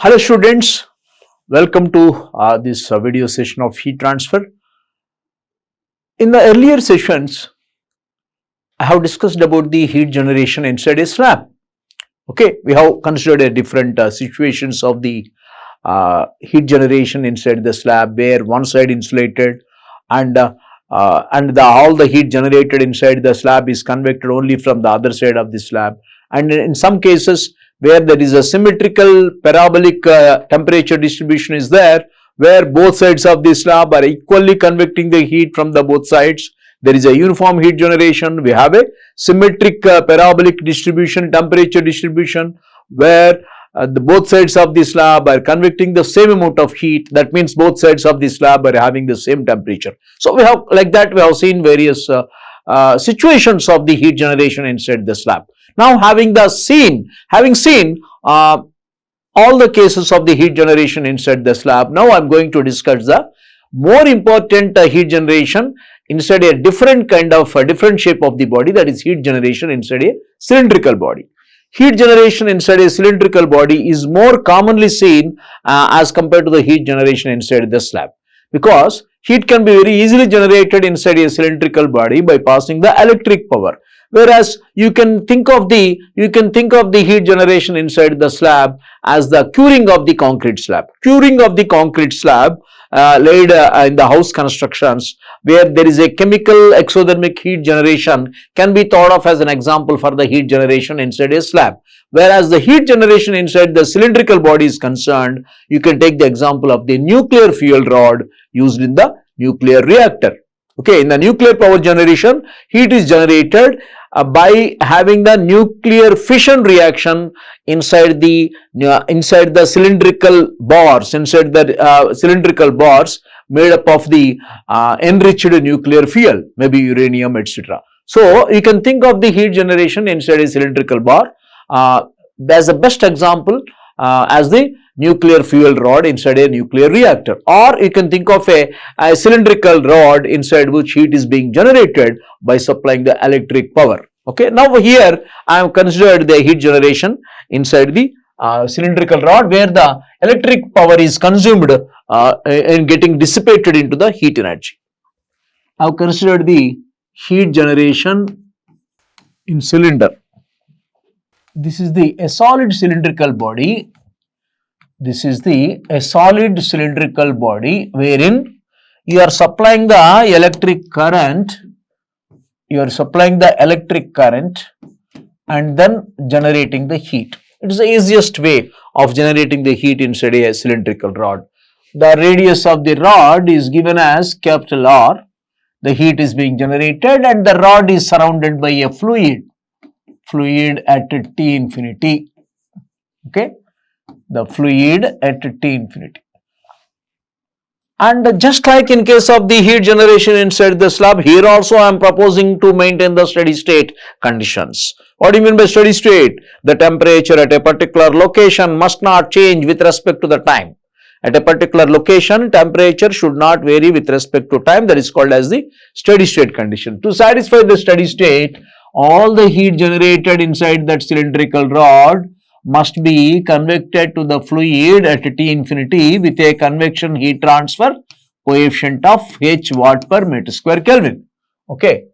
Hello students, welcome to this video session of heat transfer. In the earlier sessions, I have discussed about the heat generation inside a slab. Okay, we have considered different situations of the heat generation inside the slab where one side insulated and all the heat generated inside the slab is convected only from the other side of the slab, and in some cases where there is a symmetrical parabolic temperature distribution is there, where both sides of the slab are equally convecting the heat from the both sides. There is a uniform heat generation. We have a symmetric parabolic distribution, temperature distribution, where the both sides of the slab are convecting the same amount of heat. That means both sides of the slab are having the same temperature. So we have, like that, we have seen various situations of the heat generation inside the slab. Now, having seen all the cases of the heat generation inside the slab, now I am going to discuss the more important heat generation inside a different kind of different shape of the body, that is heat generation inside a cylindrical body. Heat generation inside a cylindrical body is more commonly seen as compared to the heat generation inside the slab, because heat can be very easily generated inside a cylindrical body by passing the electric power. Whereas you can think of the heat generation inside the slab as the curing of the concrete slab. Curing of the concrete slab laid in the house constructions, where there is a chemical exothermic heat generation, can be thought of as an example for the heat generation inside a slab. Whereas the heat generation inside the cylindrical body is concerned, you can take the example of the nuclear fuel rod used in the nuclear reactor. Okay, in the nuclear power generation, heat is generated by having the nuclear fission reaction inside the cylindrical bars, made up of the enriched nuclear fuel, maybe uranium, etc. So you can think of the heat generation inside a cylindrical bar as the best example as the nuclear fuel rod inside a nuclear reactor, or you can think of a cylindrical rod inside which heat is being generated by supplying the electric power. Okay, now here I have considered the heat generation inside the cylindrical rod, where the electric power is consumed and getting dissipated into the heat energy. I have considered the heat generation in cylinder. This is a solid cylindrical body. This is a solid cylindrical body wherein you are supplying the electric current. And then generating the heat. It is the easiest way of generating the heat inside a cylindrical rod. The radius of the rod is given as capital R. The heat is being generated and the rod is surrounded by a fluid at T infinity. Okay, the fluid at T infinity. And just like in case of the heat generation inside the slab, here also I am proposing to maintain the steady state conditions. What do you mean by steady state? The temperature at a particular location must not change with respect to the time. At a particular location, temperature should not vary with respect to time. That is called as the steady state condition. To satisfy the steady state, all the heat generated inside that cylindrical rod must be convected to the fluid at T infinity with a convection heat transfer coefficient of H watt per meter square Kelvin. Okay.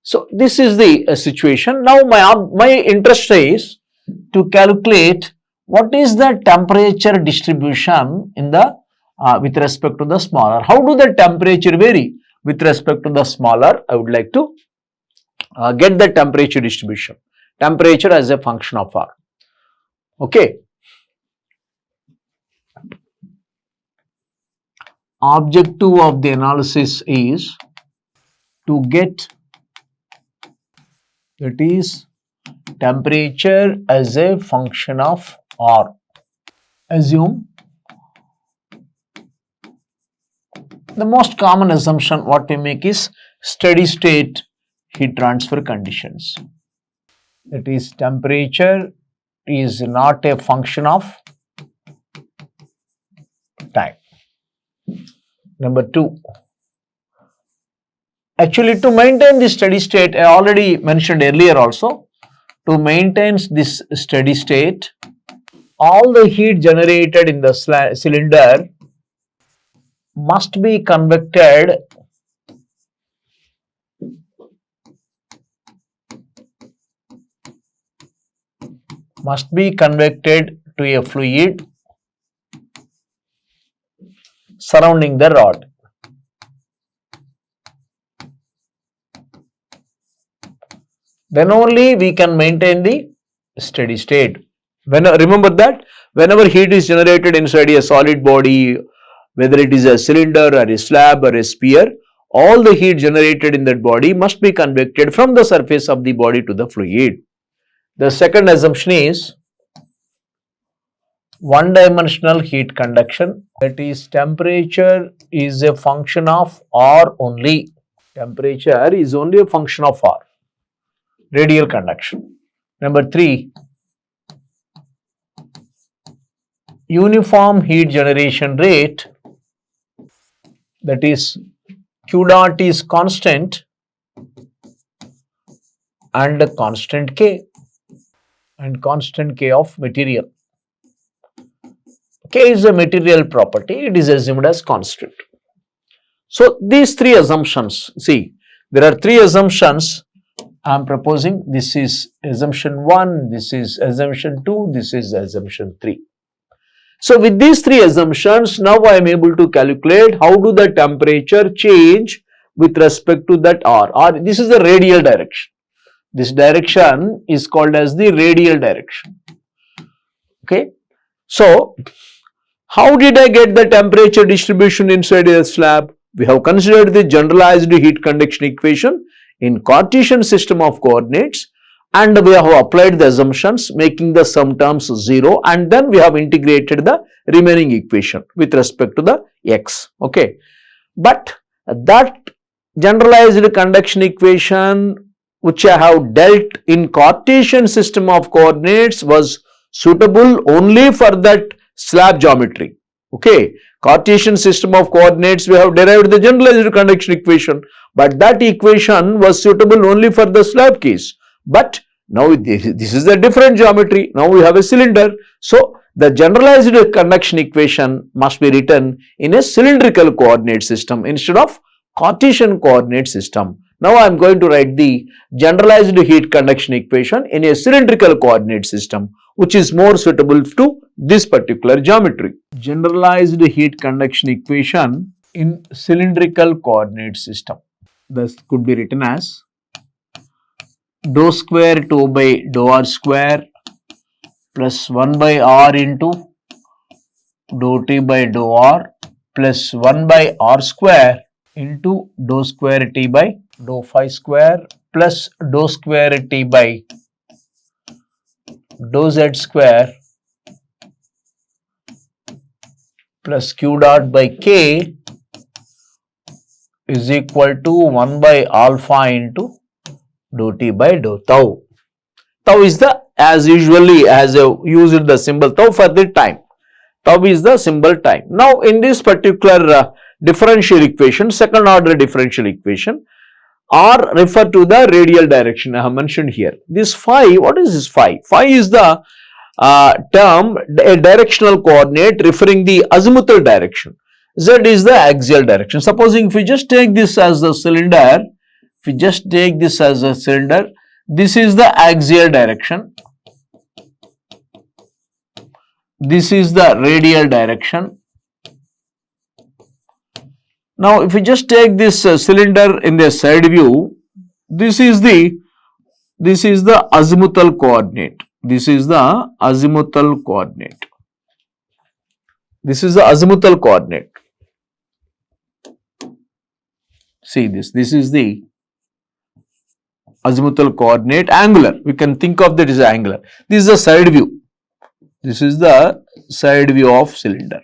So this is the situation. Now my interest is to calculate what is the temperature distribution in the with respect to the smaller. How do the temperature vary with respect to the smaller? I would like to get the temperature distribution. Temperature as a function of R. Okay. Objective of the analysis is to get, that is, temperature as a function of R. Assume the most common assumption what we make is steady state heat transfer conditions. That is, temperature is not a function of time. Number 2, actually to maintain this steady state, I already mentioned earlier also, to maintain this steady state, all the heat generated in the cylinder must be convected to a fluid surrounding the rod. Then only we can maintain the steady state. Remember that whenever heat is generated inside a solid body, whether it is a cylinder or a slab or a sphere, all the heat generated in that body must be convected from the surface of the body to the fluid. The second assumption is one-dimensional heat conduction, that is temperature is a function of R only. Temperature is only a function of R. Radial conduction. Number 3, uniform heat generation rate, that is Q dot is constant and constant K of material. K is a material property, it is assumed as constant. So these three assumptions, see, there are three assumptions I am proposing. This is assumption 1, this is assumption 2, this is assumption 3. So with these three assumptions, now I am able to calculate how do the temperature change with respect to that R. This is the radial direction. This direction is called as the radial direction. Okay. So how did I get the temperature distribution inside a slab? We have considered the generalized heat conduction equation in Cartesian system of coordinates, and we have applied the assumptions making the sum terms 0, and then we have integrated the remaining equation with respect to the x. Okay. But that generalized conduction equation which I have dealt in Cartesian system of coordinates was suitable only for that slab geometry. Okay. Cartesian system of coordinates, we have derived the generalized conduction equation, but that equation was suitable only for the slab case. But now this is a different geometry. Now we have a cylinder. So the generalized conduction equation must be written in a cylindrical coordinate system instead of Cartesian coordinate system. Now I am going to write the generalized heat conduction equation in a cylindrical coordinate system, which is more suitable to this particular geometry. Generalized heat conduction equation in cylindrical coordinate system. This could be written as dou square 2 by dou r square plus 1 by r into dou t by dou r plus 1 by r square into dou square t by dou phi square plus dou square t by dou z square plus q dot by k is equal to 1 by alpha into dou t by dou tau. Tau is the, as usually as I used the symbol tau for the time. Tau is the symbol time. Now in this particular differential equation, second order differential equation, R refer to the radial direction I have mentioned here. This phi, what is this phi? Phi is the term, a directional coordinate referring the azimuthal direction. Z is the axial direction. Supposing if we just take this as a cylinder, this is the axial direction, this is the radial direction. Now if we just take this cylinder in the side view, this is the azimuthal coordinate. This is the azimuthal coordinate. This is the azimuthal coordinate. See this. This is the azimuthal coordinate, angular. We can think of that as angular. This is the side view. This is the side view of cylinder.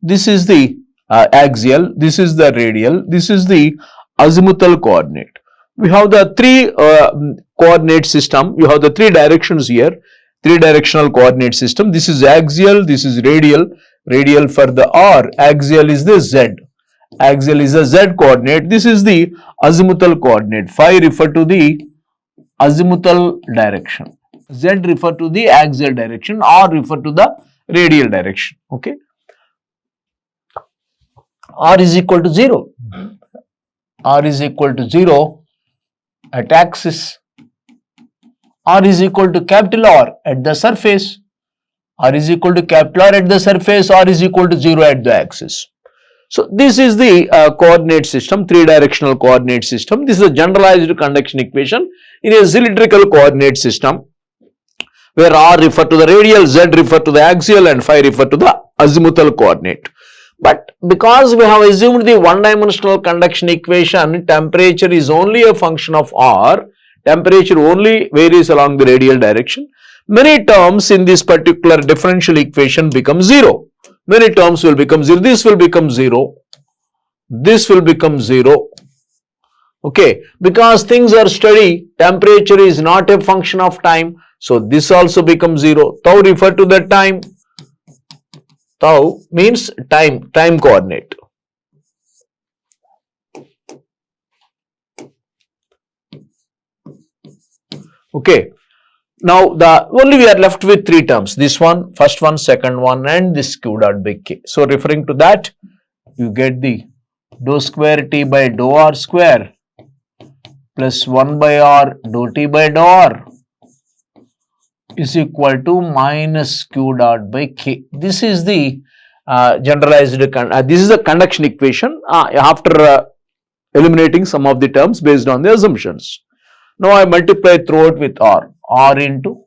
This is the axial. This is the radial. This is the azimuthal coordinate. We have the three coordinate system. You have the three directions here. Three directional coordinate system. This is axial. This is radial. Radial for the R. Axial is the Z. Axial is the Z coordinate. This is the azimuthal coordinate. Phi refer to the azimuthal direction. Z refer to the axial direction, R refer to the radial direction. Okay. R is equal to 0. R is equal to 0 at axis. R is equal to capital R at the surface. R is equal to capital R at the surface. R is equal to 0 at the axis. So, this is the coordinate system, 3-directional coordinate system. This is a generalized conduction equation in a cylindrical coordinate system, where R refer to the radial, Z refer to the axial, and phi refer to the azimuthal coordinate. But because we have assumed the one-dimensional conduction equation, temperature is only a function of R, temperature only varies along the radial direction, many terms in this particular differential equation become 0. Many terms will become 0, this will become 0, this will become 0. Okay, because things are steady, temperature is not a function of time, so this also becomes 0. Tau refer to the time. Tau means time coordinate. Okay. Now, only we are left with 3 terms. This one, first one, second one, and this Q dot by K. So, referring to that, you get the dou square T by dou R square plus 1 by R dou T by dou R is equal to minus Q dot by K. This is the generalized, this is the conduction equation after eliminating some of the terms based on the assumptions. Now, I multiply throughout with R. R into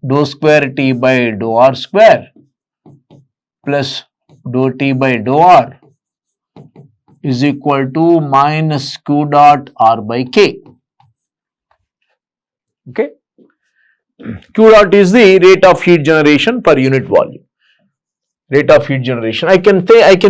dou square T by dou R square plus dou T by dou R is equal to minus Q dot R by K. Okay. Q dot is the rate of heat generation per unit volume. Rate of heat generation. I can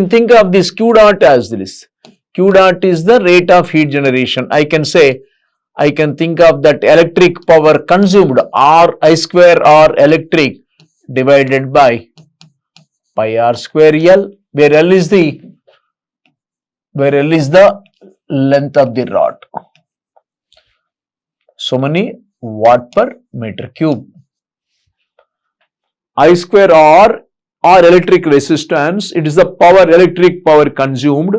think of this Q dot as this. Q dot is the rate of heat generation. I can think of that electric power consumed, R I square R electric divided by pi R square L, where L is the length of the rod. So many watt per meter cube. I square R electric resistance, it is the electric power consumed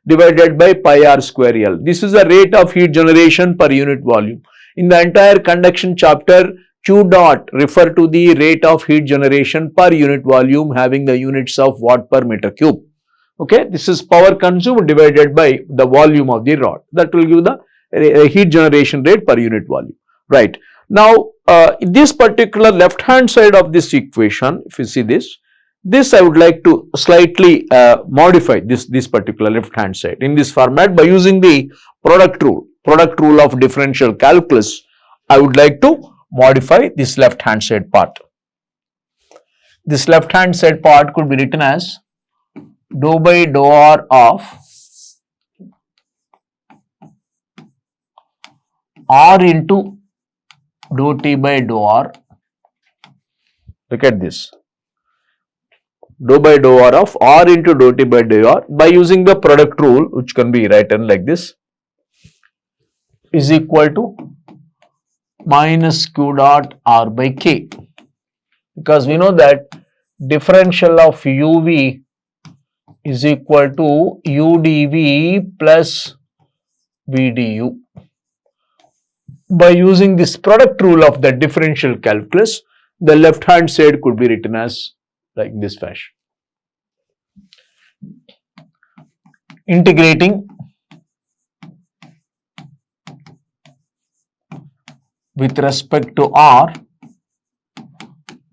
divided by pi R square L. This is the rate of heat generation per unit volume. In the entire conduction chapter, Q dot refer to the rate of heat generation per unit volume having the units of watt per meter cube. Okay, this is power consumed divided by the volume of the rod. That will give the heat generation rate per unit volume. Right. Now, this particular left hand side of this equation, if you see this I would like to slightly modify this particular left hand side in this format by using the product rule of differential calculus. I would like to modify this left hand side part. This left hand side part could be written as dou by dou R of R into dou T by dou R. Look at this. Dou by dou R of R into dou T by dou R by using the product rule, which can be written like this, is equal to minus Q dot R by K, because we know that differential of UV is equal to UdV plus VdU. By using this product rule of the differential calculus, the left hand side could be written as like this fashion. Integrating with respect to R,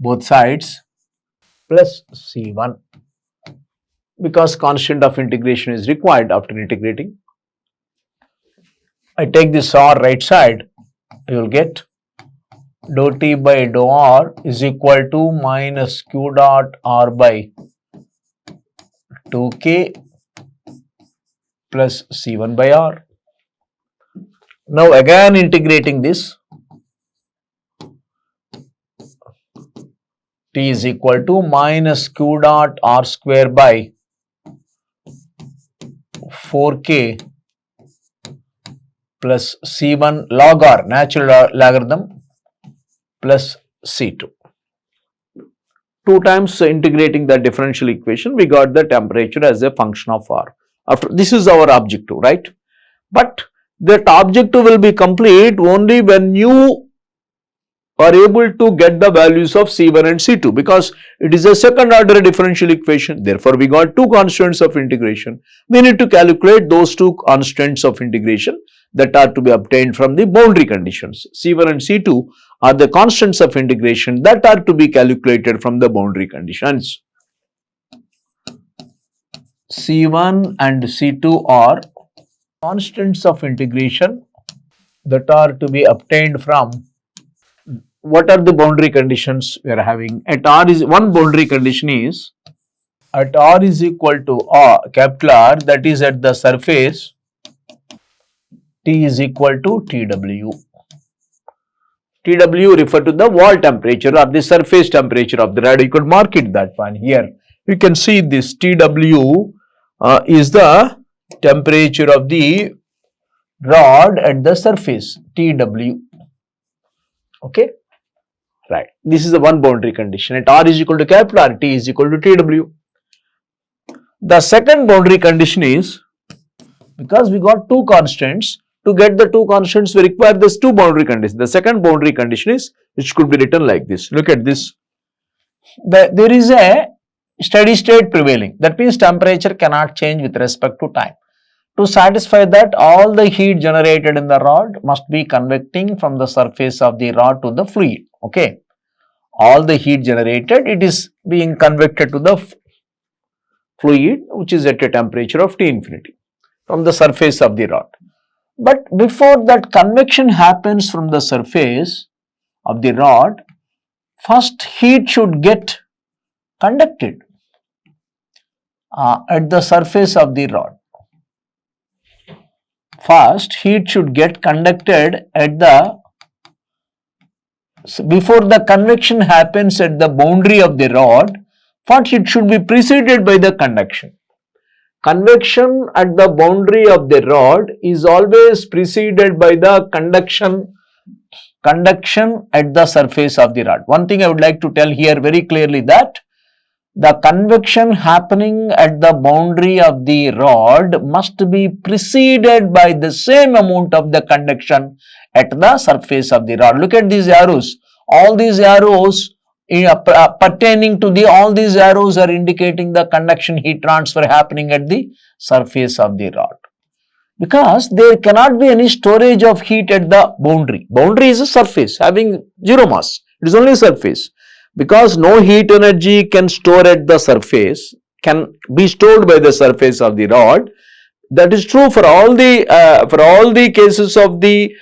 both sides, plus C1, because constant of integration is required after integrating. I take this R right side, you will get dou T by dou R is equal to minus Q dot R by 2K plus C1 by R. Now again integrating this, T is equal to minus Q dot R square by 4K plus C1 log R, natural logarithm, plus C2. 2 times integrating the differential equation, we got the temperature as a function of R. After this is our objective, right? But that objective will be complete only when you are able to get the values of C1 and C2, because it is a second order differential equation. Therefore, we got 2 constants of integration. We need to calculate those 2 constants of integration that are to be obtained from the boundary conditions. C1 and C2 are the constants of integration that are to be calculated from the boundary conditions. C1 and C2 are constants of integration that are to be obtained from, what are the boundary conditions we are having? At R is, one boundary condition is at R is equal to R, capital R, that is at the surface T is equal to TW. TW refer to the wall temperature or the surface temperature of the rod. You could mark it that one here. You can see this TW is the temperature of the rod at the surface, TW. Okay, right. This is the one boundary condition. At R is equal to capital R, T is equal to TW. The second boundary condition is, because we got 2 constants, to get the 2 constants we require this 2 boundary conditions. The second boundary condition is, which could be written like this. Look at this. There is a steady state prevailing. That means temperature cannot change with respect to time. To satisfy that, all the heat generated in the rod must be convecting from the surface of the rod to the fluid. Okay. All the heat generated, it is being convected to the fluid, which is at a temperature of T infinity from the surface of the rod. But before that convection happens from the surface of the rod, first heat should get conducted at the surface of the rod. First heat should get conducted at the, before the convection happens at the boundary of the rod, first it should be preceded by the conduction. Convection at the boundary of the rod is always preceded by the conduction at the surface of the rod. One thing I would like to tell here very clearly, that the convection happening at the boundary of the rod must be preceded by the same amount of the conduction at the surface of the rod. Look at these arrows. All these arrows pertaining to the, all these arrows are indicating the conduction heat transfer happening at the surface of the rod. Because there cannot be any storage of heat at the boundary. Boundary is a surface having 0 mass. It is only surface. Because no heat energy can store at the surface, can be stored by the surface of the rod. That is true for all the cases of the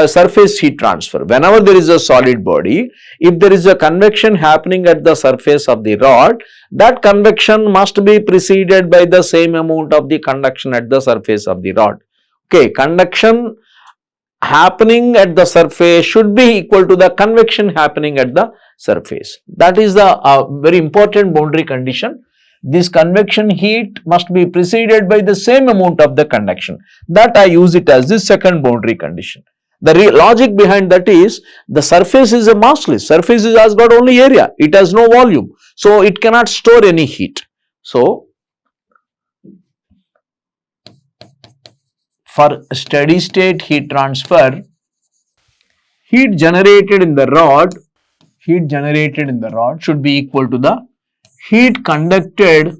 surface heat transfer. Whenever there is a solid body, if there is a convection happening at the surface of the rod, that convection must be preceded by the same amount of the conduction at the surface of the rod. Okay, conduction happening at the surface should be equal to the convection happening at the surface. That is the very important boundary condition. This convection heat must be preceded by the same amount of the conduction. That I use it as the second boundary condition. The logic behind that is, the surface is a massless. Surface has got only area. It has no volume. So, it cannot store any heat. So, for steady state heat transfer, heat generated in the rod should be equal to the heat conducted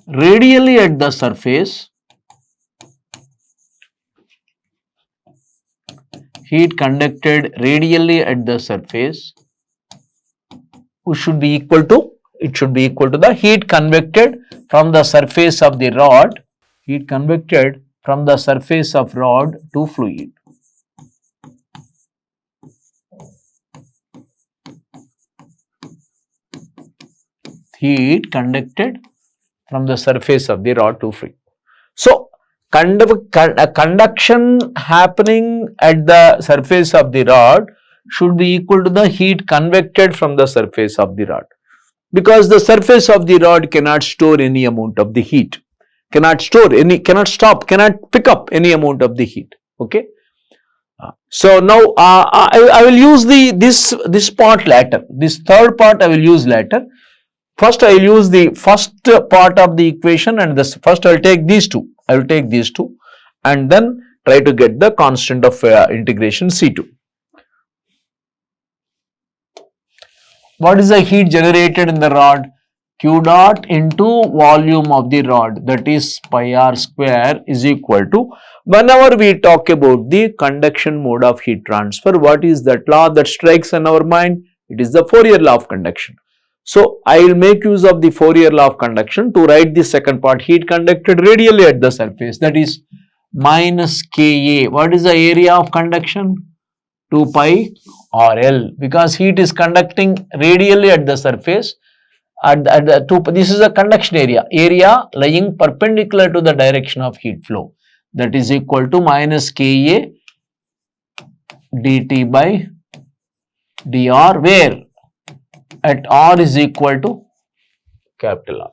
radially at the surface, which should be equal to, it should be equal to the heat convected from the surface of the rod, to fluid. Heat conducted from the surface of the rod to fluid. So, conduction happening at the surface of the rod should be equal to the heat convected from the surface of the rod, because the surface of the rod cannot store any amount of the heat, cannot pick up any amount of the heat. Okay, So now I will use this part later. This third part I will use later. First I will use the first part of the equation, and this first I will take these two. I will take these two and then try to get the constant of integration C2. What is the heat generated in the rod? Q dot into volume of the rod, that is pi r square, is equal to, whenever we talk about the conduction mode of heat transfer, what is that law that strikes in our mind? It is the Fourier law of conduction. So I will make use of the Fourier law of conduction to write the second part, heat conducted radially at the surface, that is minus Ka. What is the area of conduction? 2 pi or L, because heat is conducting radially at the surface. This is a conduction area lying perpendicular to the direction of heat flow, that is equal to minus Ka dt by dr, where at r is equal to capital R.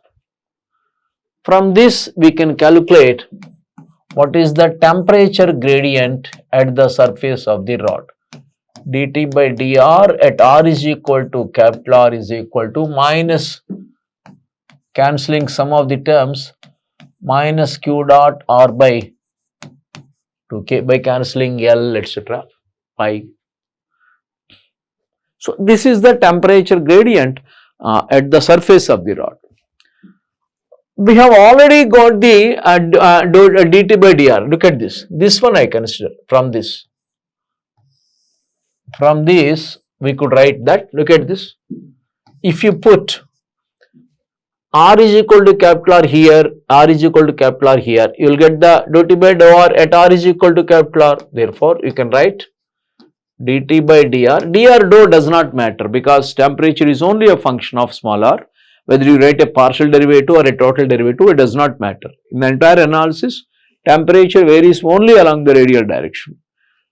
From this we can calculate what is the temperature gradient at the surface of the rod. dt by dr at r is equal to capital R is equal to minus, cancelling some of the terms, minus q dot r by 2k by cancelling L, etc. pi. So this is the temperature gradient at the surface of the rod. We have already got the dt by dr. Look at this. This one I consider from this. From this we could write that, look at this. If you put r is equal to capital R here, r is equal to capital R here, you will get the dt by dou r at r is equal to capital R. Therefore, you can write dt by dr. Dr dou does not matter because temperature is only a function of small r. Whether you write a partial derivative or a total derivative, it does not matter. In the entire analysis, temperature varies only along the radial direction.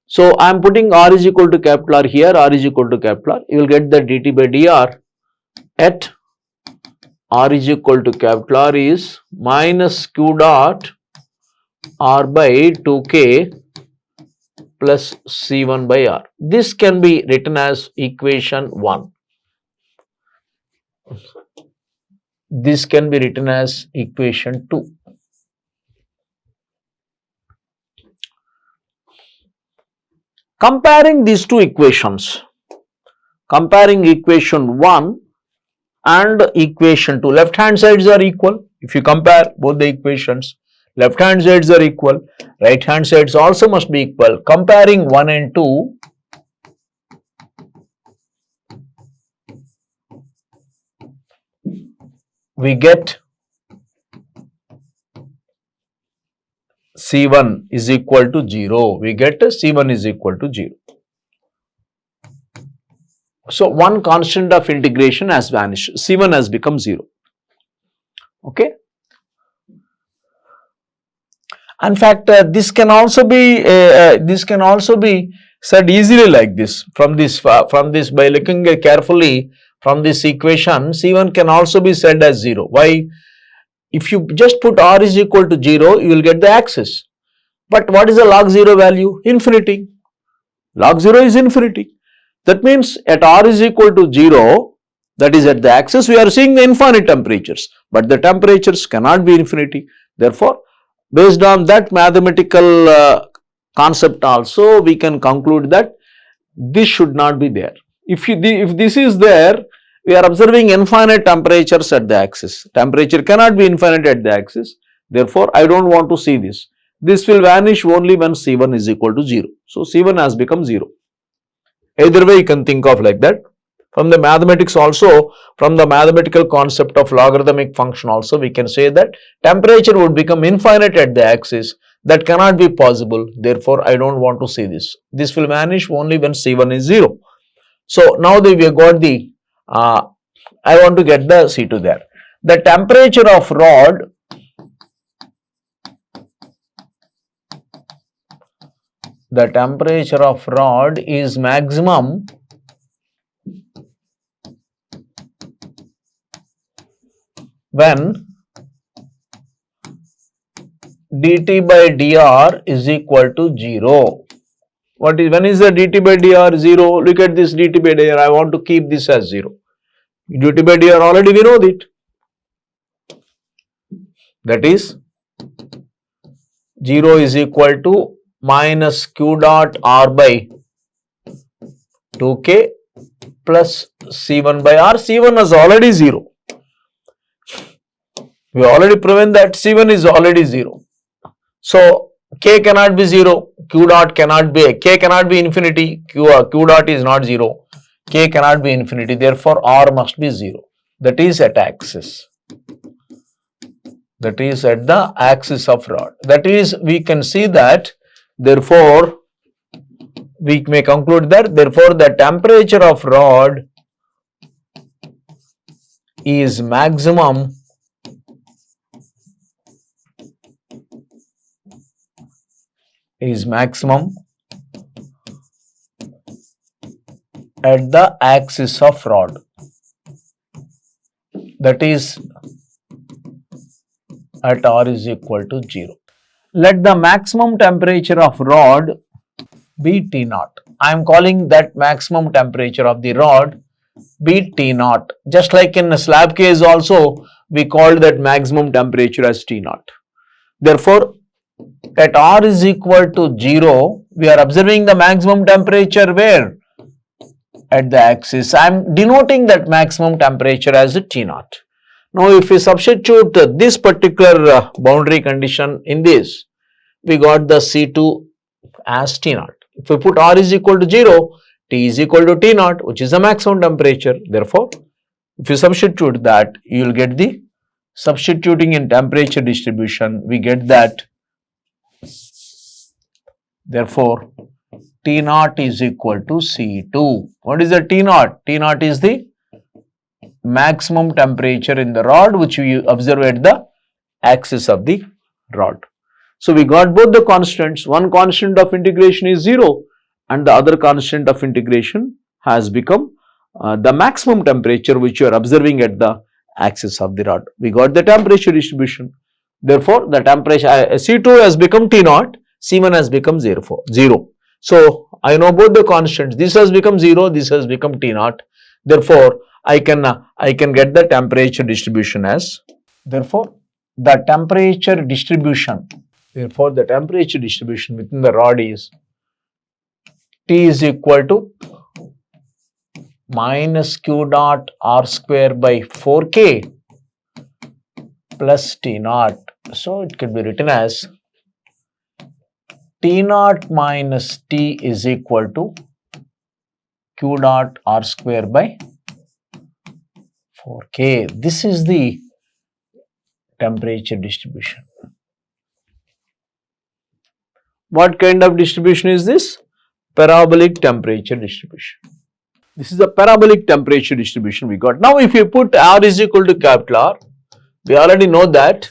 So I am putting r is equal to capital R here, r is equal to capital R. You will get the dt by dr at r is equal to capital R is minus q dot r by 2k plus C1 by R. This can be written as equation 1. This can be written as equation 2. Comparing these two equations, comparing equation 1 and equation 2, left hand sides are equal. If you compare both the equations, left hand sides are equal, right hand sides also must be equal. Comparing 1 and 2, we get C1 is equal to 0. We get C1 is equal to 0. So one constant of integration has vanished. C1 has become 0. Okay. In fact, this can also be said easily like this. From this by looking carefully from this equation, C1 can also be said as 0. Why? If you just put r is equal to 0, you will get the axis. But what is the log 0 value? Infinity. Log 0 is infinity. That means at r is equal to 0, that is at the axis, we are seeing the infinite temperatures. But the temperatures cannot be infinity. Therefore, based on that mathematical concept also, we can conclude that this should not be there. If this is there, we are observing infinite temperatures at the axis. Temperature cannot be infinite at the axis. Therefore, I don't want to see this. This will vanish only when C1 is equal to 0. So, C1 has become 0. Either way you can think of like that. From the mathematics also, from the mathematical concept of logarithmic function also, we can say that temperature would become infinite at the axis. That cannot be possible. Therefore, I don't want to see this. This will vanish only when C1 is 0. So, now that we have got the, I want to get the C2 there. The temperature of rod is maximum when dt by dr is equal to 0. when is the dt by dr 0? Look at this dt by dr. I want to keep this as 0. dt by dr already we know it. That is 0 is equal to minus q dot r by 2k plus c1 by r. c1 is already 0. We already proven that c1 is already 0. So k cannot be 0, q dot cannot be, k cannot be infinity, q dot is not 0, k cannot be infinity, therefore r must be 0. That is at axis. That is at the axis of rod. That is, we can see that, therefore we may conclude that, therefore the temperature of rod is maximum at the axis of rod. That is at r is equal to 0. Let the maximum temperature of rod be T naught. I am calling that maximum temperature of the rod be T naught. Just like in the slab case also, we called that maximum temperature as T naught. Therefore, at r is equal to 0, we are observing the maximum temperature where? At the axis. I am denoting that maximum temperature as a T naught. Now, if we substitute this particular boundary condition in this, we got the C2 as T naught. If we put r is equal to 0, T is equal to T naught, which is the maximum temperature. Therefore, if you substitute that, you will get the, substituting in temperature distribution, we get that. Therefore, T naught is equal to C2. What is the T naught? T naught is the maximum temperature in the rod which we observe at the axis of the rod. So, we got both the constants. One constant of integration is 0 and the other constant of integration has become the maximum temperature which you are observing at the axis of the rod. We got the temperature distribution. Therefore, the temperature C2 has become T naught, C1 has become 0. So, I know both the constants. This has become 0, this has become T naught. Therefore, I can get the temperature distribution as, therefore, the temperature distribution within the rod is T is equal to minus q dot r square by 4k plus T naught. So, it can be written as T naught minus T is equal to q dot r square by 4k. This is the temperature distribution. What kind of distribution is this? Parabolic temperature distribution. This is the parabolic temperature distribution we got. Now, if you put r is equal to capital R, we already know that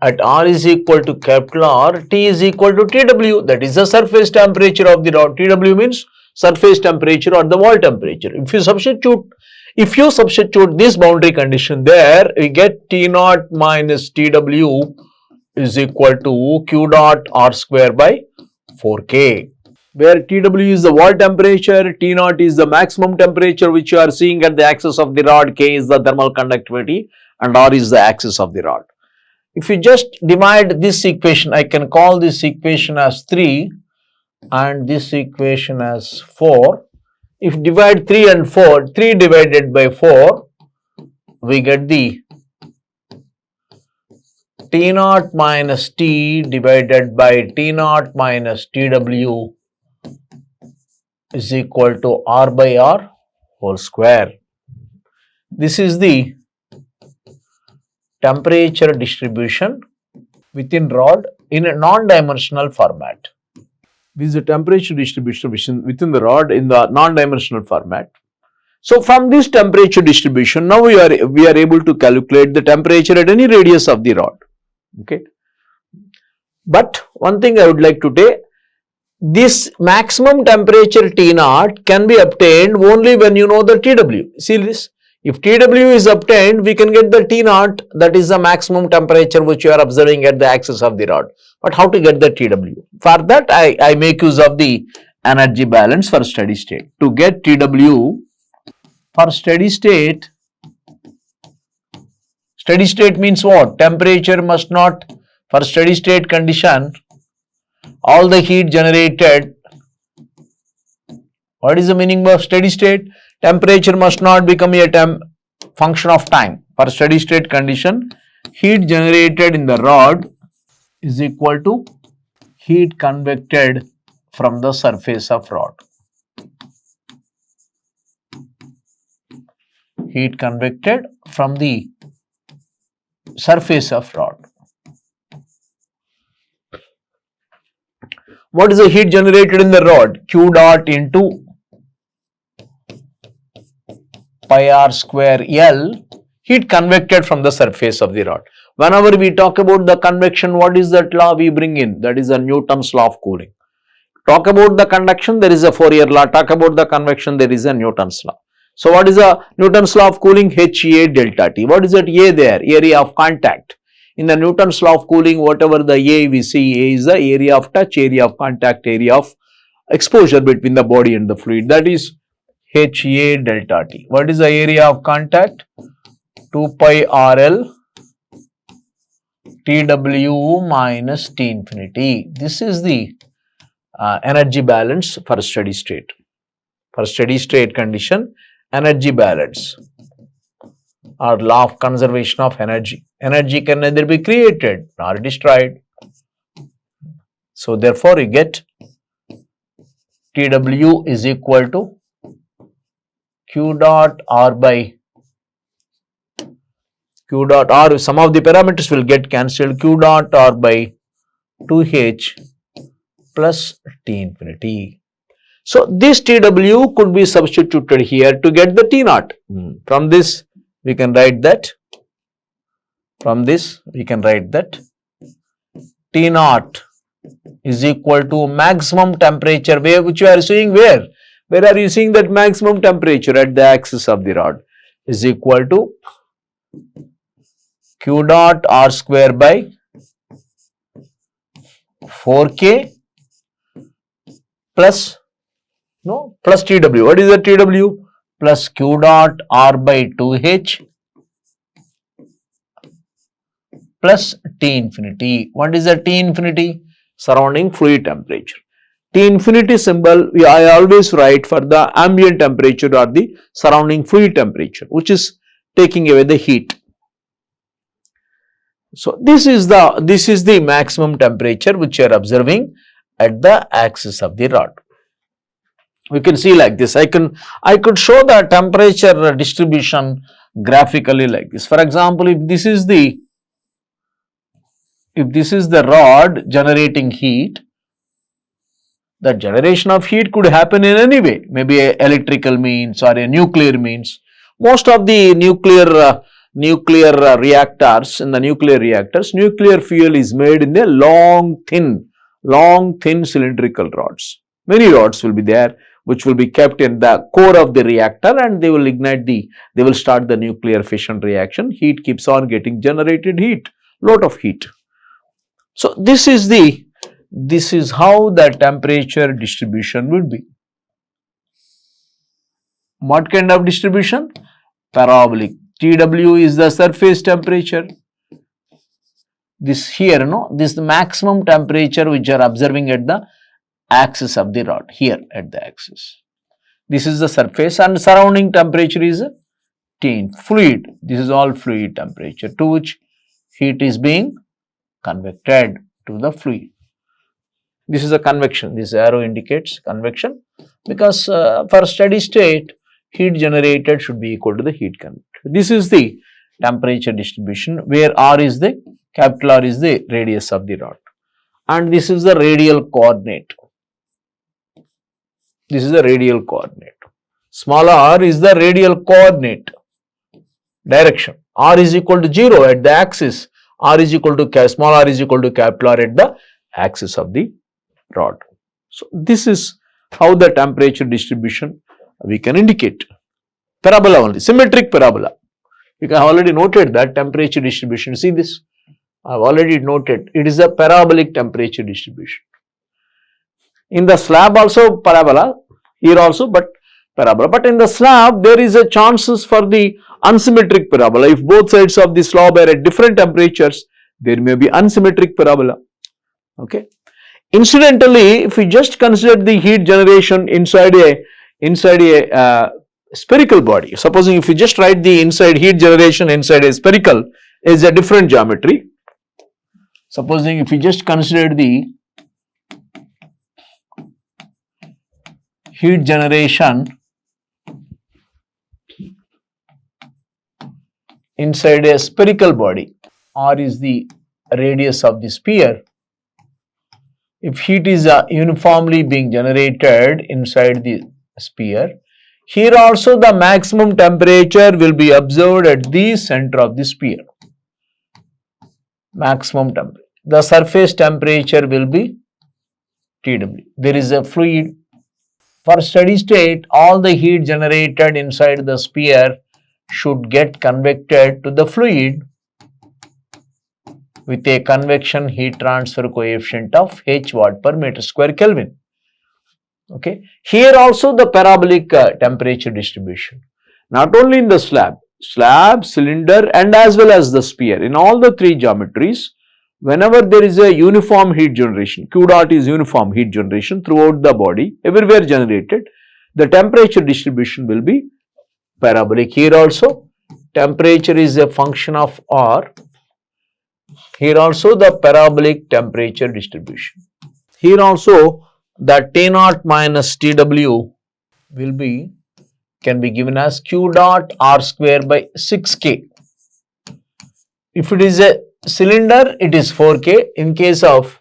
at r is equal to capital R, T is equal to TW, that is the surface temperature of the rod. TW means surface temperature or the wall temperature. If you substitute this boundary condition there, we get T naught minus TW is equal to q dot r square by 4k, where TW is the wall temperature, T naught is the maximum temperature which you are seeing at the axis of the rod, K is the thermal conductivity and R is the axis of the rod. If you just divide this equation, I can call this equation as 3 and this equation as 4. If divide 3 and 4, 3 divided by 4, we get the T naught minus T divided by T naught minus TW is equal to R by R whole square. This is the temperature distribution within rod in a non-dimensional format. This is the temperature distribution within the rod in the non-dimensional format. So, from this temperature distribution, now we are able to calculate the temperature at any radius of the rod. Okay. But one thing I would like to say, this maximum temperature T naught can be obtained only when you know the TW. See this? If TW is obtained, we can get the T naught, that is the maximum temperature which you are observing at the axis of the rod. But how to get the TW? For that, I make use of the energy balance for steady state. To get TW for steady state means what? Temperature must not, for steady state condition, all the heat generated. What is the meaning of steady state? Temperature must not become a function of time. For steady state condition, heat generated in the rod is equal to heat convected from the surface of rod. Heat convected from the surface of rod. What is the heat generated in the rod? Q dot into pi r square L, heat convected from the surface of the rod. Whenever we talk about the convection, what is that law we bring in? That is a Newton's law of cooling. Talk about the conduction, there is a Fourier law. Talk about the convection, there is a Newton's law. So what is the Newton's law of cooling? HA delta T. What is that A there? Area of contact. In the Newton's law of cooling, whatever the A we see, A is the area of touch, area of contact, area of exposure between the body and the fluid. That is HA delta T. What is the area of contact? 2 pi RL TW minus T infinity. This is the energy balance for steady state. For steady state condition, energy balance or law of conservation of energy. Energy can neither be created nor destroyed. So therefore you get TW is equal to Q dot R by Q dot R, some of the parameters will get cancelled, Q dot R by 2H plus T infinity. So this TW could be substituted here to get the T naught. From this we can write that, T naught is equal to maximum temperature, which you are seeing where? Where are you seeing that maximum temperature? At the axis of the rod, is equal to Q dot R square by 4K plus TW. What is the TW? Plus Q dot R by 2H plus T infinity. What is the T infinity? Surrounding fluid temperature. T infinity symbol I always write for the ambient temperature or the surrounding fluid temperature, which is taking away the heat. So this is the maximum temperature which you are observing at the axis of the rod. We can see like this. I could show the temperature distribution graphically like this. For example, if this is the rod generating heat, the generation of heat could happen in any way, maybe a electrical means or a nuclear means. Most of the nuclear reactors, in the nuclear reactors, nuclear fuel is made in a long thin cylindrical rods. Many rods will be there which will be kept in the core of the reactor, and they will start the nuclear fission reaction. Heat keeps on getting generated, lot of heat. So this is how the temperature distribution would be. What kind of distribution? Parabolic. TW is the surface temperature. This here, this is the maximum temperature which you are observing at the axis of the rod, here at the axis. This is the surface, and surrounding temperature is T, fluid. This is all fluid temperature to which heat is being convected to the fluid. This is a convection. This arrow indicates convection, because for steady state, heat generated should be equal to the heat convected. This is the temperature distribution, where capital R is the radius of the rod, and this is the radial coordinate. This is the radial coordinate. Small r is the radial coordinate direction. R is equal to 0 at the axis. R is equal to small r is equal to capital R at the axis of the rod. So this is how the temperature distribution we can indicate. Parabola only, symmetric parabola. You can already noted that temperature distribution. See this I have already noted it is a parabolic temperature distribution. In the slab also parabola, here also but parabola. But in the slab there is a chances for the unsymmetric parabola. If both sides of the slab are at different temperatures, there may be unsymmetric parabola. Okay. Incidentally, if we just consider the heat generation inside a spherical body, supposing if we just write the inside heat generation inside a spherical is a different geometry. Supposing if we just consider the heat generation inside a spherical body, R is the radius of the sphere. If heat is uniformly being generated inside the sphere, here also the maximum temperature will be observed at the center of the sphere. Maximum temperature. The surface temperature will be TW. There is a fluid. For steady state, all the heat generated inside the sphere should get convected to the fluid with a convection heat transfer coefficient of H watt per meter square Kelvin. Okay. Here also the parabolic temperature distribution. Not only in the slab, cylinder and as well as the sphere. In all the three geometries, whenever there is a uniform heat generation, Q dot is uniform heat generation throughout the body, everywhere generated, the temperature distribution will be parabolic. Here also, temperature is a function of R. Here also the parabolic temperature distribution. Here also the T naught minus TW can be given as Q dot R square by 6K. If it is a cylinder, it is 4K. In case of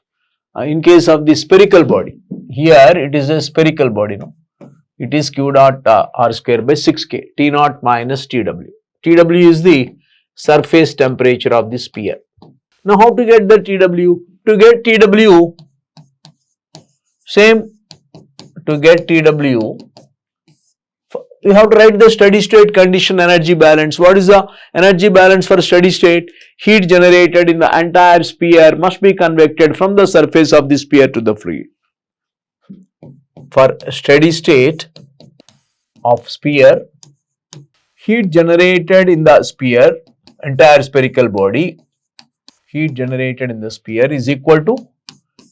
the spherical body, here it is a spherical body. No, it is Q dot R square by 6K. T naught minus TW. TW is the surface temperature of the sphere. Now, how to get the TW? To get TW, same. To get TW, we have to write the steady state condition energy balance. What is the energy balance for steady state? Heat generated in the entire sphere must be convected from the surface of the sphere to the fluid. For steady state of sphere, heat generated in the sphere, entire spherical body, heat generated in the sphere is equal to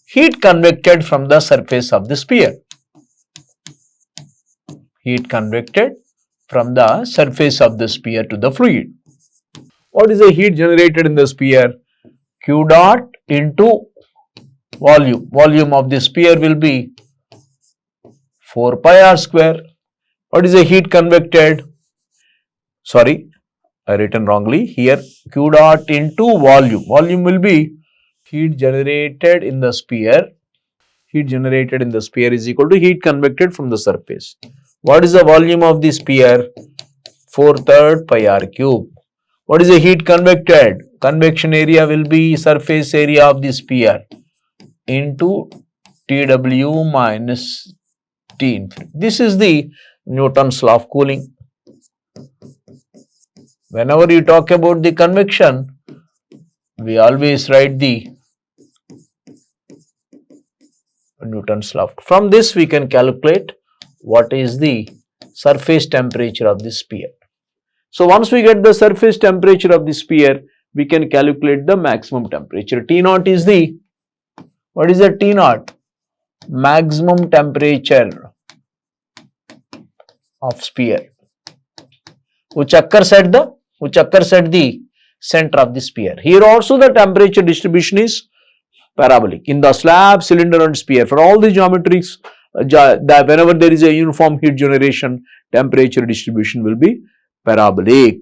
heat convected from the surface of the sphere. Heat convected from the surface of the sphere to the fluid. What is the heat generated in the sphere? Q dot into volume. Volume of the sphere will be 4 pi r square. What is the heat convected? Sorry, I written wrongly. Here Q dot into volume. Volume will be heat generated in the sphere. Heat generated in the sphere is equal to heat convected from the surface. What is the volume of the sphere? 4/3 pi r cube. What is the heat convected? Convection area will be surface area of the sphere into TW minus T infinity. This is the Newton's law of cooling. Whenever you talk about the convection, we always write the Newton's law. From this we can calculate what is the surface temperature of the sphere. So once we get the surface temperature of the sphere, we can calculate the maximum temperature. T naught is the, what is the T naught? Maximum temperature of sphere, which occurs at the center of the sphere. Here also the temperature distribution is parabolic. In the slab, cylinder and sphere, for all the geometries, whenever there is a uniform heat generation, temperature distribution will be parabolic.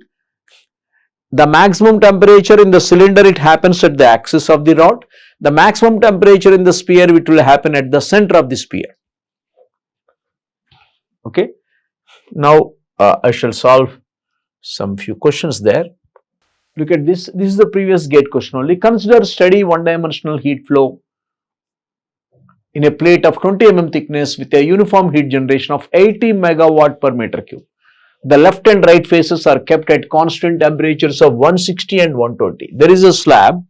The maximum temperature in the cylinder, it happens at the axis of the rod. The maximum temperature in the sphere, it will happen at the center of the sphere. Okay. Now, I shall solve some few questions there. Look at this. This is the previous gate question only. Consider steady one-dimensional heat flow in a plate of 20 mm thickness with a uniform heat generation of 80 megawatt per meter cube. The left and right faces are kept at constant temperatures of 160 and 120. There is a slab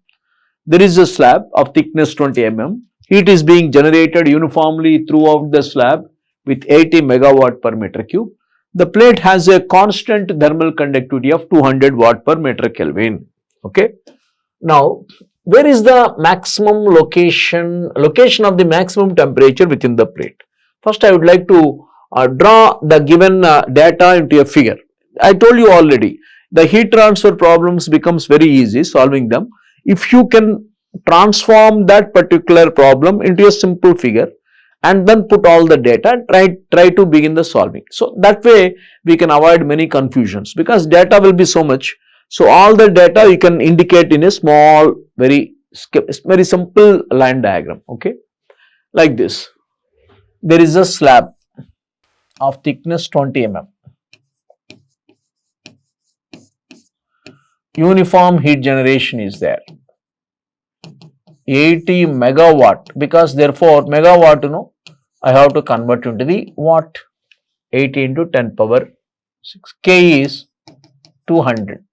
There is a slab of thickness 20 mm. Heat is being generated uniformly throughout the slab with 80 megawatt per meter cube. The plate has a constant thermal conductivity of 200 watt per meter Kelvin. Okay. Now, where is the maximum location of the maximum temperature within the plate? First, I would like to draw the given data into a figure. I told you already, the heat transfer problems becomes very easy solving them if you can transform that particular problem into a simple figure and then put all the data and try to begin the solving. So, that way we can avoid many confusions because data will be so much. So, all the data you can indicate in a small, very simple line diagram, okay, like this. There is a slab of thickness 20 mm. Uniform heat generation is there. 80 megawatt, because therefore megawatt, I have to convert into the watt. 80 into 10 power 6. K is 200.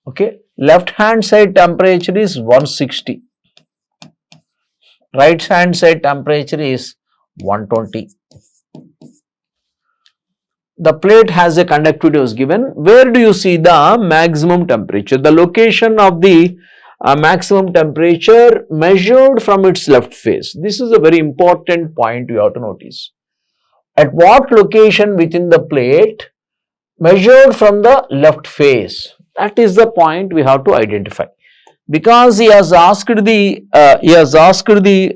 Okay. Left hand side temperature is 160. Right hand side temperature is 120. The plate has a conductivity was given. Where do you see the maximum temperature? The location of the maximum temperature measured from its left face. This is a very important point you have to notice. At what location within the plate measured from the left face? That is the point we have to identify. Because he has asked the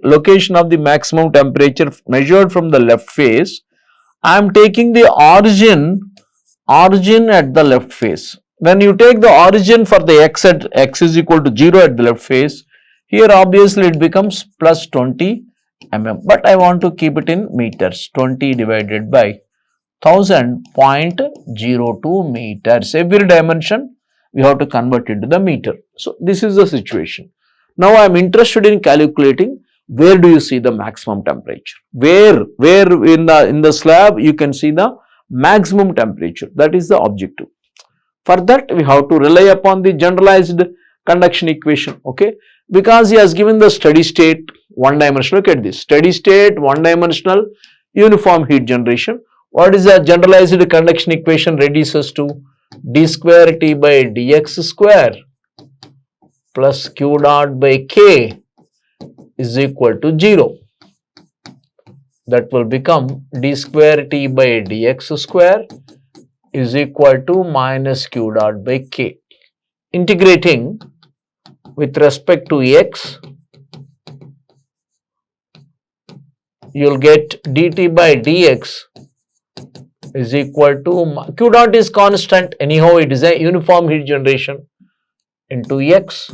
location of the maximum temperature measured from the left face, I am taking the origin at the left face. When you take the origin for the x at x is equal to 0 at the left face, here obviously it becomes plus 20 mm. But I want to keep it in meters. 20 divided by 1000, 0.02 meters. Every dimension we have to convert into the meter. So, this is the situation. Now, I am interested in calculating where do you see the maximum temperature? Where in the slab you can see the maximum temperature. That is the objective. For that, we have to rely upon the generalized conduction equation. Okay, because he has given the steady state one dimensional. Look at this, steady state one dimensional uniform heat generation. What is the generalized conduction equation? Reduces to d square T by dx square plus q dot by k is equal to 0. That will become d square T by dx square is equal to minus q dot by k. Integrating with respect to x, you will get dt by dx is equal to, q dot is constant, anyhow it is a uniform heat generation, into x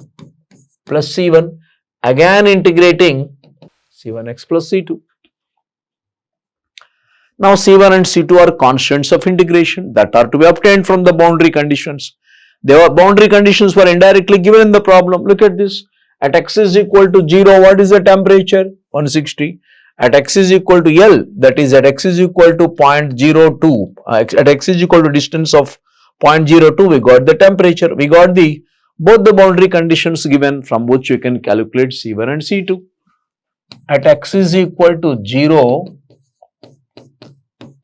plus C1, again integrating C1x plus C2. Now, C1 and C2 are constants of integration that are to be obtained from the boundary conditions. Boundary conditions were indirectly given in the problem. Look at this. At x is equal to 0, what is the temperature? 160. At x is equal to L, that is at x is equal to 0.02, at x is equal to distance of 0.02, we got the temperature. We got both the boundary conditions given from which you can calculate C1 and C2. At x is equal to 0,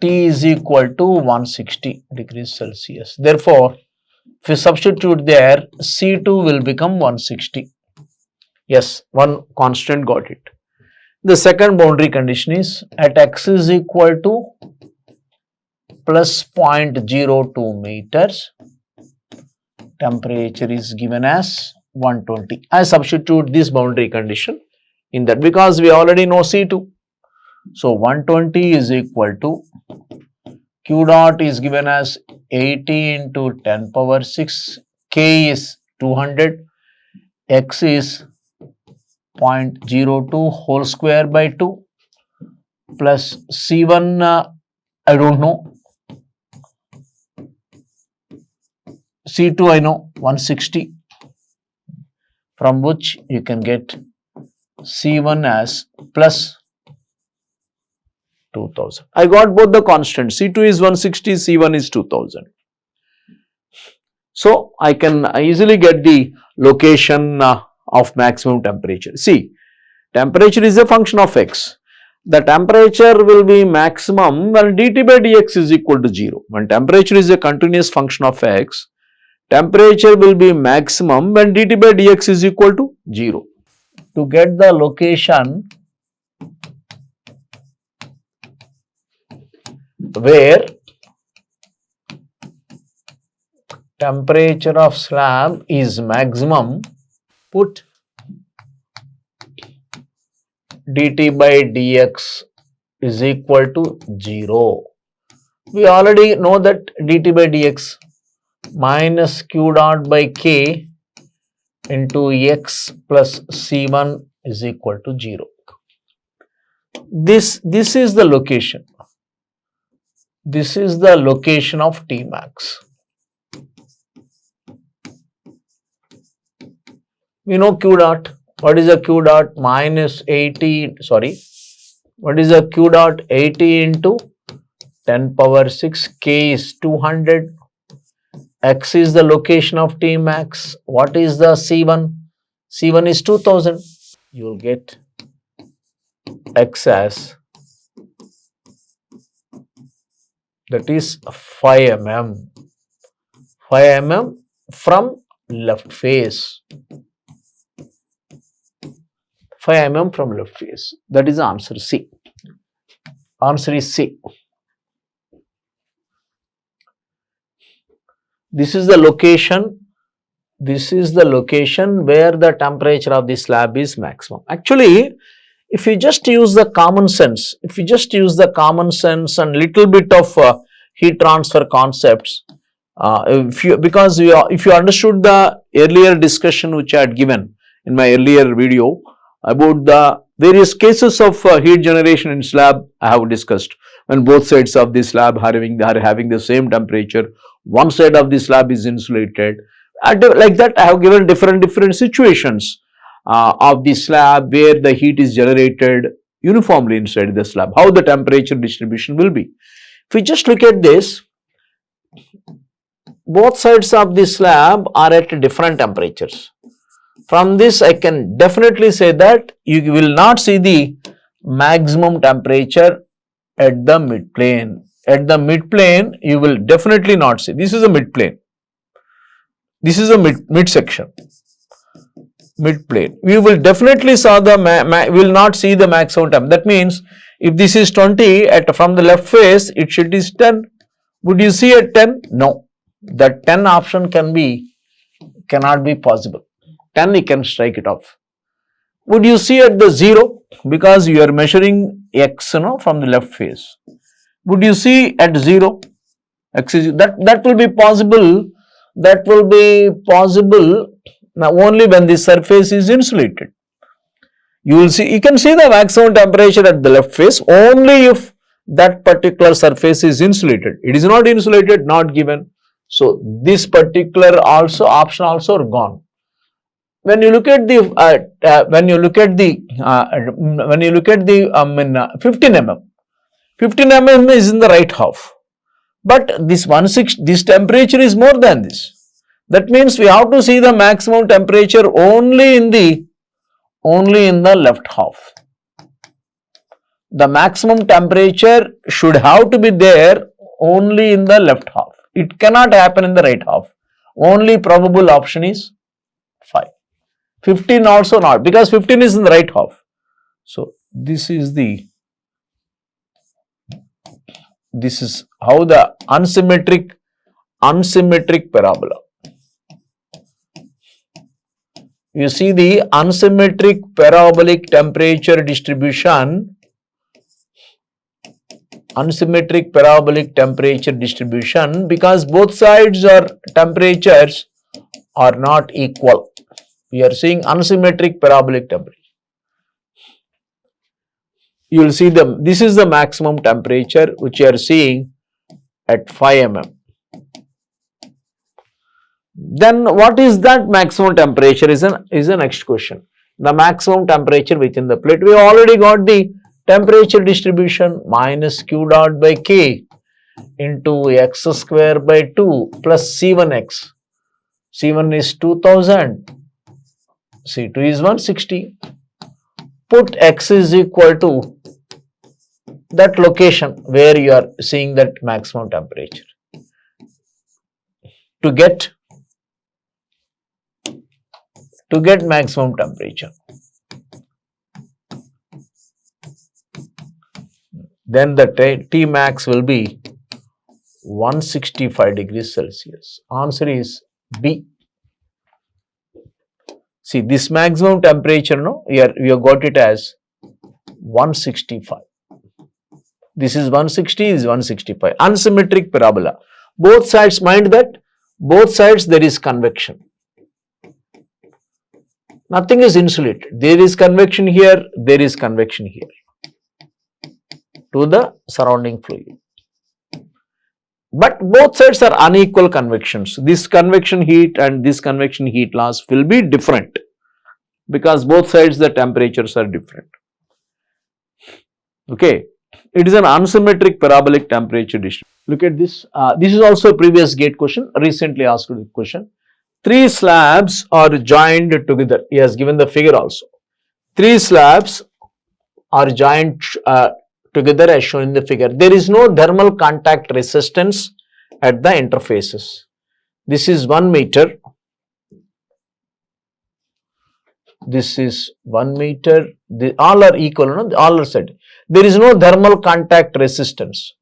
T is equal to 160 degrees Celsius. Therefore, if you substitute there, C2 will become 160. Yes, one constant got it. The second boundary condition is at x is equal to plus 0.02 meters, temperature is given as 120. I substitute this boundary condition in that because we already know C2. So, 120 is equal to q dot is given as 80 into 10 power 6, k is 200, x is 0.02 whole square by 2 plus C1 I don't know, C2 I know 160, from which you can get C1 as plus 2000. I got both the constants, C2 is 160, C1 is 2000. So I can easily get the location of maximum temperature. See, temperature is a function of x. The temperature will be maximum when dt by dx is equal to 0. When temperature is a continuous function of x, temperature will be maximum when dt by dx is equal to 0. To get the location where temperature of slab is maximum, put dt by dx is equal to 0. We already know that dt by dx minus q dot by k into x plus c1 is equal to 0. This is the location. This is the location of T max. We know q dot. What is a q dot? Minus 80, sorry. What is a q dot? 80 into 10 power 6, k is 200, x is the location of T max. What is the C1? C1 is 2000. You will get x as, that is 5 mm. 5 mm from left face. 5 mm from left face. That is the answer C. Answer is C. This is the location. This is the location where the temperature of the slab is maximum. Actually, if you just use the common sense, and little bit of heat transfer concepts, if you understood the earlier discussion which I had given in my earlier video about the various cases of heat generation in slab, I have discussed when both sides of the slab are having the same temperature. One side of the slab is insulated. Like that, I have given different situations of the slab where the heat is generated uniformly inside the slab, how the temperature distribution will be. If we just look at this, both sides of the slab are at different temperatures. From this, I can definitely say that you will not see the maximum temperature at the mid plane. At the mid plane, you will definitely not see. This is a mid plane. This is a mid section. Mid plane. We will definitely saw the will not see the maximum temp. That means if this is 20 from the left face, it should is 10. Would you see at 10? No. The 10 option cannot be possible. 10 you can strike it off. Would you see at the 0? Because you are measuring x from the left face. Would you see at 0? X is, that will be possible. That will be possible now only when the surface is insulated. You can see the maximum temperature at the left face only if that particular surface is insulated. It is not insulated, not given. So this particular option also gone. When you look at the 15 mm, 15 mm is in the right half. But this temperature is more than this. That means we have to see the maximum temperature only in the left half. The maximum temperature should have to be there only in the left half. It cannot happen in the right half. Only probable option is 5. 15 also not, because 15 is in the right half. So this is how the unsymmetric parabola. You see the unsymmetric parabolic temperature distribution. Unsymmetric parabolic temperature distribution, because both sides or temperatures are not equal. We are seeing unsymmetric parabolic temperature. You will see this is the maximum temperature which you are seeing at 5 mm. Then what is that maximum temperature is the next question. The maximum temperature within the plate. We already got the temperature distribution minus q dot by k into x square by 2 plus c1x. C1 is 2000, C2 is 160. Put X is equal to that location where you are seeing that maximum temperature to get maximum temperature. Then the T max will be 165 degrees Celsius. Answer is B. See, this maximum temperature, no, here we have got it as 165. This is 160, is 165. Unsymmetric parabola. Both sides, mind that, both sides there is convection. Nothing is insulated. There is convection here, there is convection here to the surrounding fluid. But both sides are unequal convections. This convection heat and this convection heat loss will be different because both sides the temperatures are different. Okay, it is an unsymmetric parabolic temperature distribution. Look at this. This is also a previous gate question, recently asked question. Three slabs are joined together. He has given the figure also. Three slabs are joined together as shown in the figure. There is no thermal contact resistance at the interfaces. This is 1 meter. This is 1 meter. All are equal, no? All are set. There is no thermal contact resistance.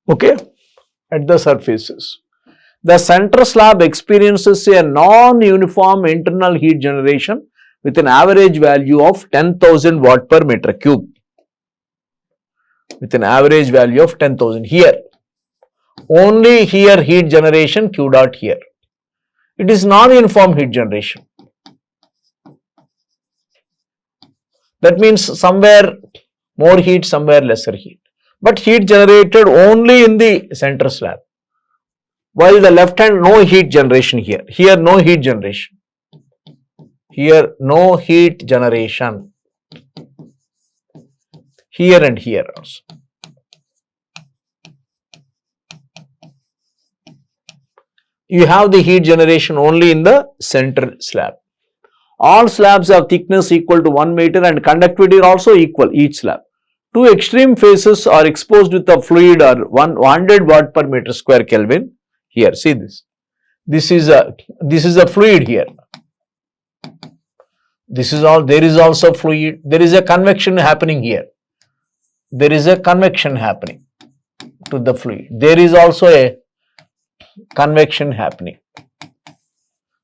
Okay, at the surfaces. The center slab experiences a non-uniform internal heat generation with an average value of 10,000 watt per meter cube. With an average value of 10,000 here. Only here heat generation Q dot here. It is non-uniform heat generation. That means somewhere more heat, somewhere lesser heat. But heat generated only in the center slab. While the left hand, no heat generation here. Here no heat generation. Here no heat generation. Here and here also. You have the heat generation only in the center slab. All slabs have thickness equal to 1 meter and conductivity also equal each slab. Two extreme faces are exposed with a fluid or 100 watt per meter square Kelvin. Here, see this. This is a fluid here. This is all. There is also fluid. There is a convection happening here. There is a convection happening to the fluid. There is also a convection happening.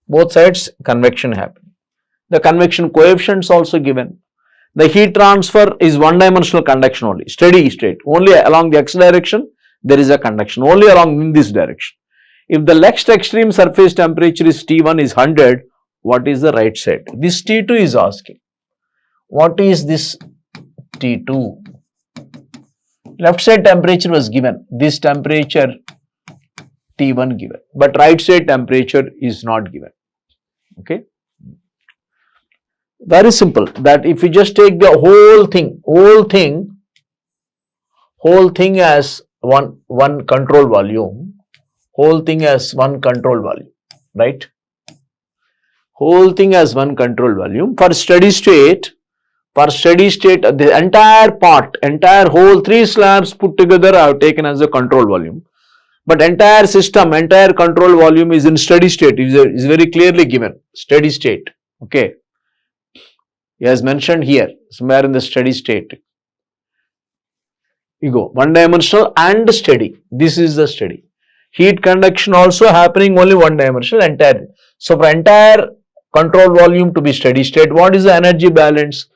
Both sides convection happening. The convection coefficients also given. The heat transfer is one-dimensional conduction only, steady state. Only along the x direction there is a conduction. Only along in this direction. If the next extreme surface temperature is T1 is 100, what is the right side? This T2 is asking. What is this T2? Left side temperature was given. This temperature T1 given. But right side temperature is not given. Okay. Very simple, that if you just take the whole thing as one control volume, right? Whole thing as one control volume. For steady state, the entire whole three slabs put together I have taken as a control volume. But entire system, entire control volume is in steady state, is very clearly given, steady state, okay. He has mentioned here, somewhere in the steady state. You go, one dimensional and steady. This is the steady. Heat conduction also happening only one dimensional entire. So for entire control volume to be steady state, what is the energy balance?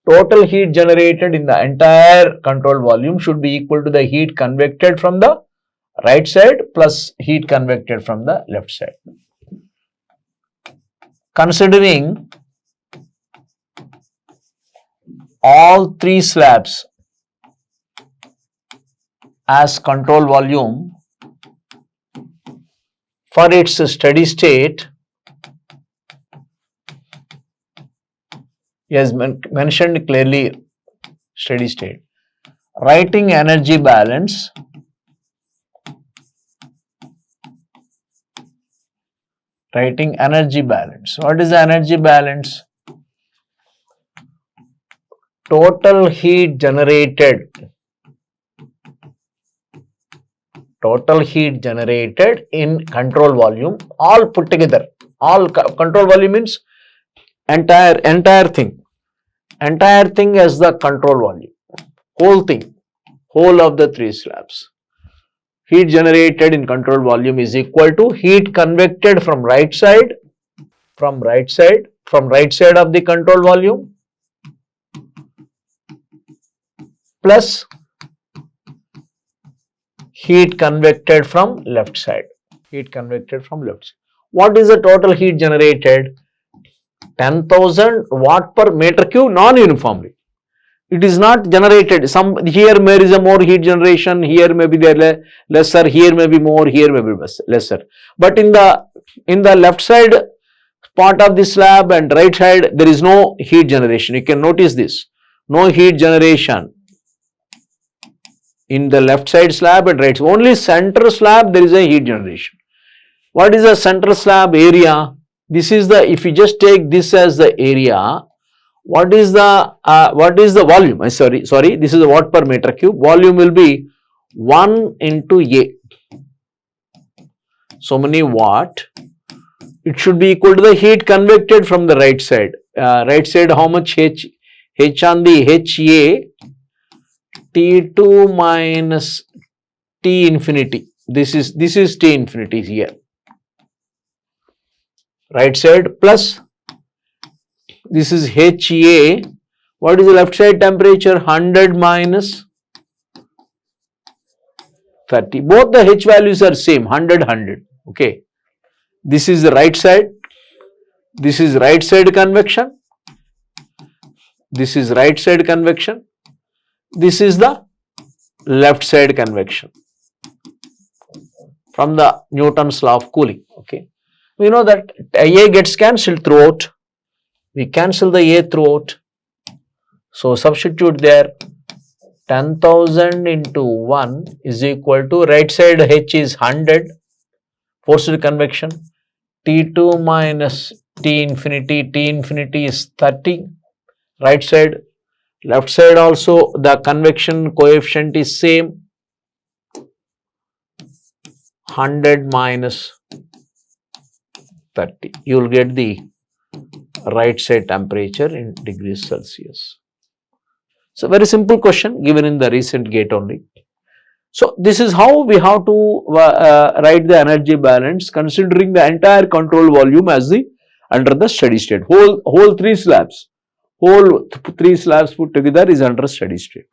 Total heat generated in the entire control volume should be equal to the heat convected from the right side plus heat convected from the left side. Considering all three slabs as control volume for its steady state, he has mentioned clearly steady state. Writing energy balance writing energy balance. What is the energy balance? Total heat generated in control volume, all put together. All control volume means entire thing as the control volume, whole of the 3 slabs. Heat generated in control volume is equal to heat convected from right side of the control volume plus heat convected from left side. What is the total heat generated? 10,000 watt per meter cube non-uniformly. It is not generated. Here there is a more heat generation, here may be there lesser, here may be more, here may be lesser. But in the left side part of the slab and right side, there is no heat generation. You can notice this. No heat generation in the left side slab and right side. Only center slab there is a heat generation. What is the center slab area? This is the, if you just take this as the area, what is the volume? Sorry, this is the watt per meter cube. Volume will be 1 into A. So many watt. It should be equal to the heat convected from the right side. Right side, how much H on the HA? T2 minus T infinity. This is T infinity here. Right side plus this is HA. What is the left side temperature? 100 minus 30. Both the H values are same, 100. Okay. This is the right side. This is right side convection. This is right side convection. This is the left side convection from the Newton's law of cooling. Okay. We know that A gets cancelled throughout. We cancel the A throughout. So substitute there. 10,000 into 1 is equal to, right side H is 100, forced convection. T2 minus T infinity is 30. Right side. Left side also the convection coefficient is same. 100 minus 30. You will get the right side temperature in degrees Celsius. So, very simple question given in the recent gate only. So, this is how we have to write the energy balance considering the entire control volume as the under the steady state. Whole 3 slabs. Whole 3 slabs put together is under steady state.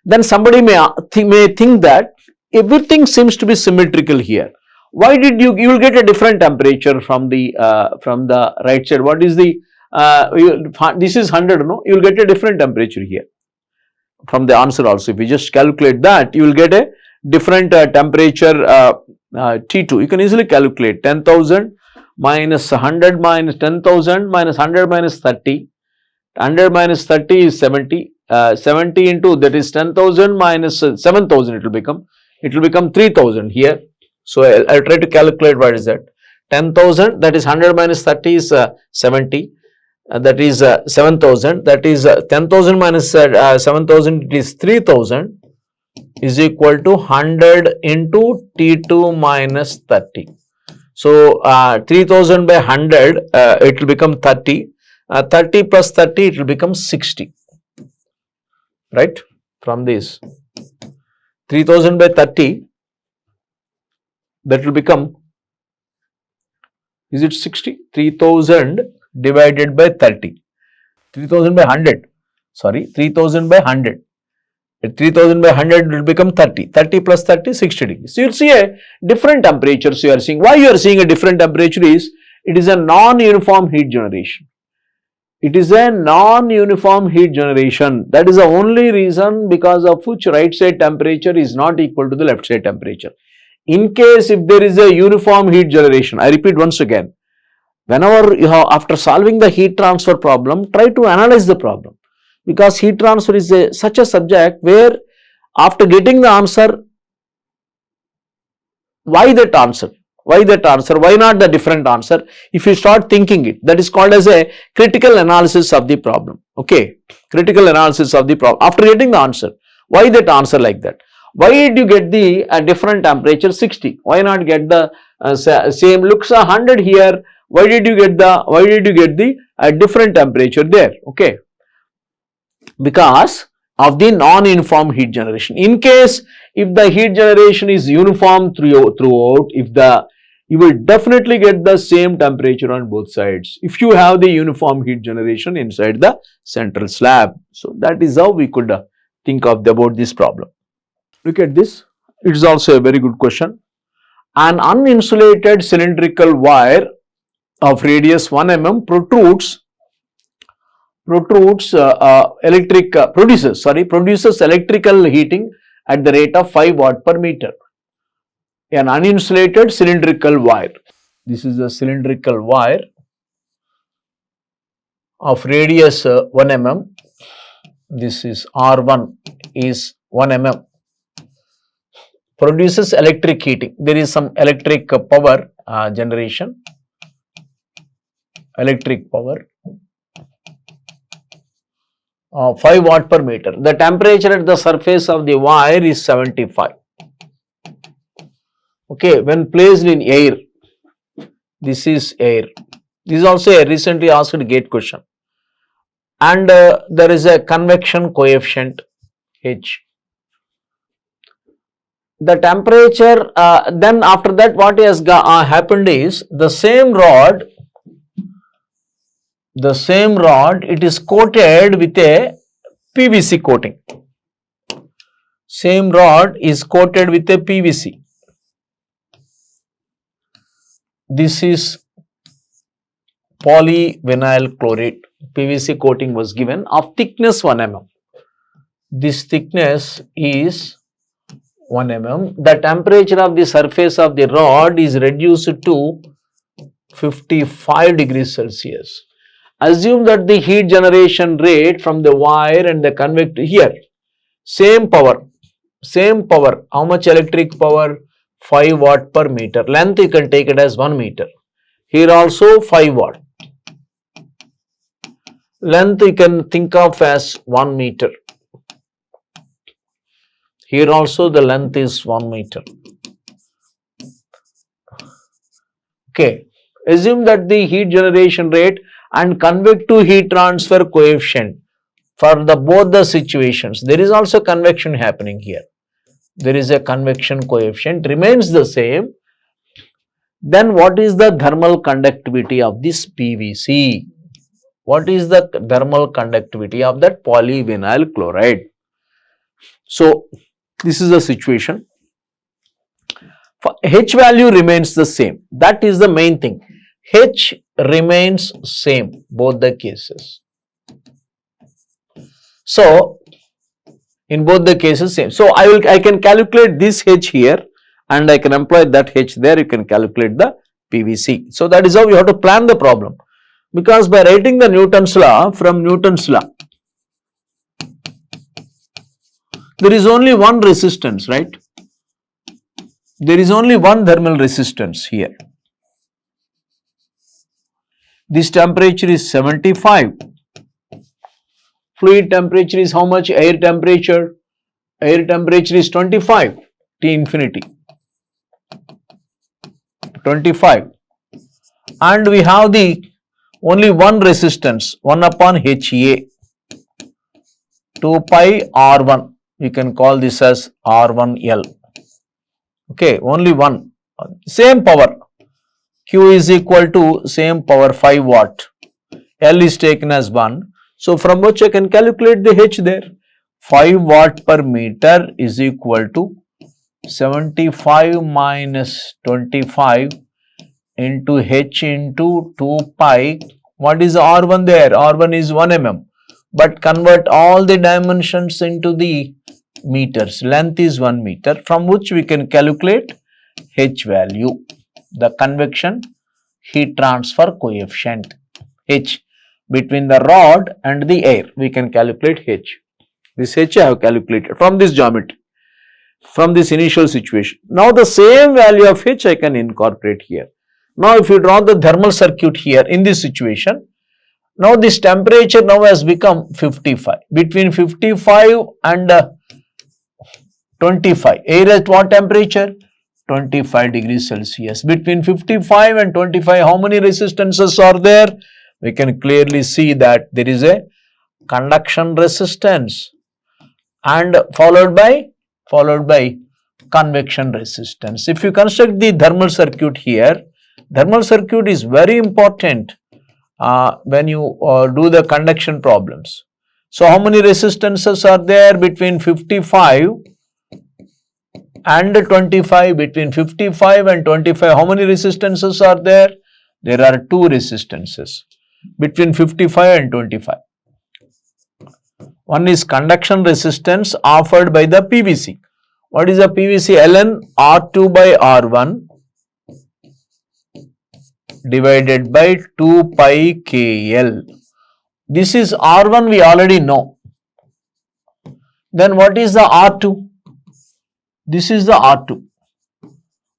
Then somebody may think that everything seems to be symmetrical here. Why did you will get a different temperature from the right side? What is the this is 100, no? You will get a different temperature here from the answer also. If you just calculate that, you will get a different temperature T2. You can easily calculate 10,000 minus 100 minus 10,000 minus 100 minus 30. 100 minus 30 is 70. 70 into that is 10,000 minus 7,000 it will become 3,000 here. So, I'll try to calculate what is that. 10,000, that is 100 minus 30 is 70, that is 7,000, that is 10,000 minus 7,000, it is 3,000 is equal to 100 into T2 minus 30. So, 3,000 by 100, it will become 30, 30 plus 30, it will become 60, right? From this, 3,000 by 30, that will become, is it 60? 3000 divided by 30. 3000 by 100. Sorry, 3000 by 100. 3000 by 100 will become 30. 30 plus 30, 60 degrees. So, you will see a different temperature. So, you are seeing, why you are seeing a different temperature is, it is a non-uniform heat generation. It is a non-uniform heat generation. That is the only reason because of which right side temperature is not equal to the left side temperature. In case if there is a uniform heat generation, I repeat once again, whenever you have, after solving the heat transfer problem, try to analyze the problem, because heat transfer is such a subject where after getting the answer, why that answer? Why that answer? Why not the different answer? If you start thinking it, that is called as a critical analysis of the problem. Okay, critical analysis of the problem. After getting the answer, why that answer like that? Why did you get the different temperature 60? Why not get the same? Looks 100 here. Why did you get the different temperature there? Okay, because of the non-uniform heat generation. In case if the heat generation is uniform throughout, you will definitely get the same temperature on both sides if you have the uniform heat generation inside the central slab. So that is how we could think of about this problem. Look at this. It is also a very good question. An uninsulated cylindrical wire of radius 1 mm produces electrical heating at the rate of 5 watt per meter. An uninsulated cylindrical wire. This is a cylindrical wire of radius 1 mm. This is R1 is 1 mm. Produces electric heating. There is some electric power generation. Electric power. 5 watt per meter. The temperature at the surface of the wire is 75. Okay, when placed in air, this is air. This is also a recently asked gate question. And there is a convection coefficient H. The temperature, then after that what has happened is the same rod, it is coated with a PVC coating. Same rod is coated with a PVC. This is polyvinyl chloride. PVC coating was given of thickness 1 mm. This thickness is 1 mm. The temperature of the surface of the rod is reduced to 55 degrees Celsius. Assume that the heat generation rate from the wire and the convector here, same power, how much electric power? 5 watt per meter. Length you can take it as 1 meter. Here also 5 watt. Length you can think of as 1 meter. Here also the length is 1 meter. Okay. Assume that the heat generation rate and convective heat transfer coefficient for both the situations. There is also convection happening here. There is a convection coefficient remains the same. Then what is the thermal conductivity of this PVC? What is the thermal conductivity of that polyvinyl chloride? So this is the situation. For H value remains the same. That is the main thing. H remains same both the cases. So in both the cases same. So I can calculate this H here and I can employ that H there. You can calculate the PVC. So that is how you have to plan the problem. Because by writing the Newton's law, from Newton's law, there is only one resistance, right? There is only one thermal resistance here. This temperature is 75. Fluid temperature is how much? Air temperature. Air temperature is 25. T infinity. 25. And we have the only one resistance, 1 upon HA. 2 pi R1. You can call this as R1L. Okay, only one. Same power. Q is equal to same power 5 watt. L is taken as 1. So from which I can calculate the H there. 5 watt per meter is equal to 75 minus 25 into H into 2 pi. What is R1 there? R1 is 1 mm. But convert all the dimensions into the meters. Length is 1 meter, from which we can calculate H value. The convection heat transfer coefficient H between the rod and the air. We can calculate H. This H I have calculated from this geometry. from this initial situation. Now the same value of H I can incorporate here. Now if you draw the thermal circuit here in this situation, now this temperature now has become 55. Between 55 and 25. Air at what temperature? 25 degrees Celsius. Between 55 and 25, how many resistances are there? We can clearly see that there is a conduction resistance and followed by convection resistance. If you construct the thermal circuit here, thermal circuit is very important when you do the conduction problems. So how many resistances are there between 55 and 25? Between 55 and 25, how many resistances are there? There are two resistances between 55 and 25. One is conduction resistance offered by the PVC. What is the PVC? Ln R2 by R1 divided by 2 pi KL. This is R1 we already know. Then what is the R2? This is the R2.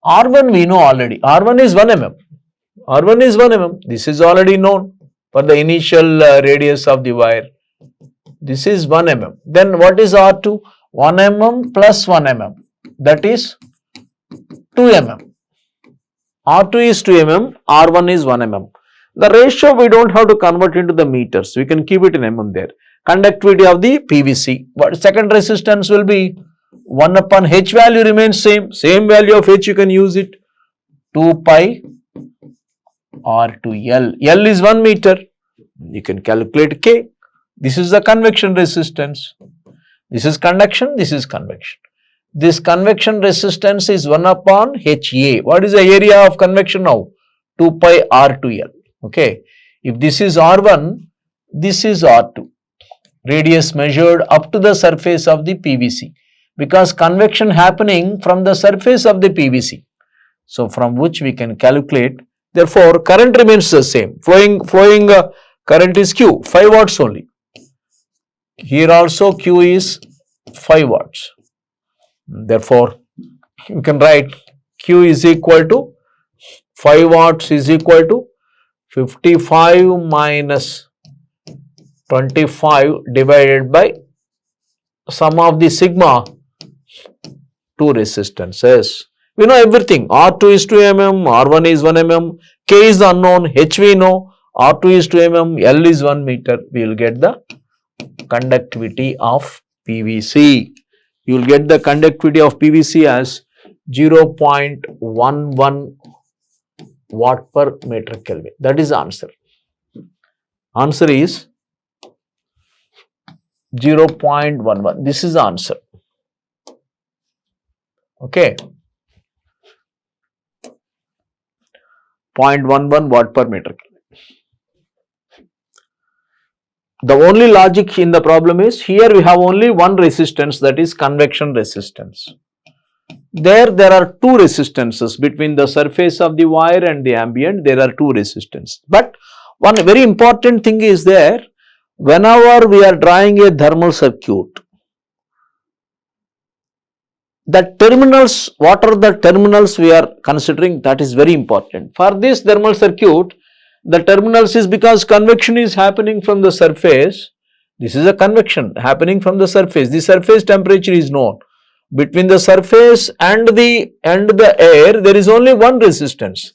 R1 we know already. R1 is 1 mm. R1 is 1 mm. This is already known for the initial radius of the wire. This is 1 mm. Then what is R2? 1 mm plus 1 mm. That is 2 mm. R2 is 2 mm. R1 is 1 mm. The ratio we don't have to convert into the meters. We can keep it in mm there. Conductivity of the PVC. What second resistance will be? 1 upon H value remains same. Same value of H you can use it. 2 pi R2L. L is 1 meter. You can calculate K. This is the convection resistance. This is conduction, this is convection. This convection resistance is 1 upon HA. What is the area of convection now? 2 pi R2L. Okay. If this is R1, this is R2. Radius measured up to the surface of the PVC. Because convection happening from the surface of the PVC. So from which we can calculate. Therefore, current remains the same. Flowing current is Q, 5 watts only. Here also Q is 5 watts. Therefore, you can write Q is equal to 5 watts is equal to 55 minus 25 divided by sum of the sigma 2 resistances. We know everything. R2 is 2 mm, R1 is 1 mm, K is the unknown, H we know, R2 is 2 mm, L is 1 meter. We will get the conductivity of PVC. You will get the conductivity of PVC as 0.11 watt per meter Kelvin. That is the answer. Answer is 0.11. This is the answer. Okay. 0.11 watt per meter Kelvin. The only logic in the problem is here we have only one resistance, that is convection resistance. There are two resistances between the surface of the wire and the ambient. There are two resistances. But one very important thing is there, whenever we are drawing a thermal circuit, the terminals, what are the terminals we are considering, that is very important. For this thermal circuit, the terminals is because convection is happening from the surface. This is a convection happening from the surface. The surface temperature is known. Between the surface and the air, there is only one resistance.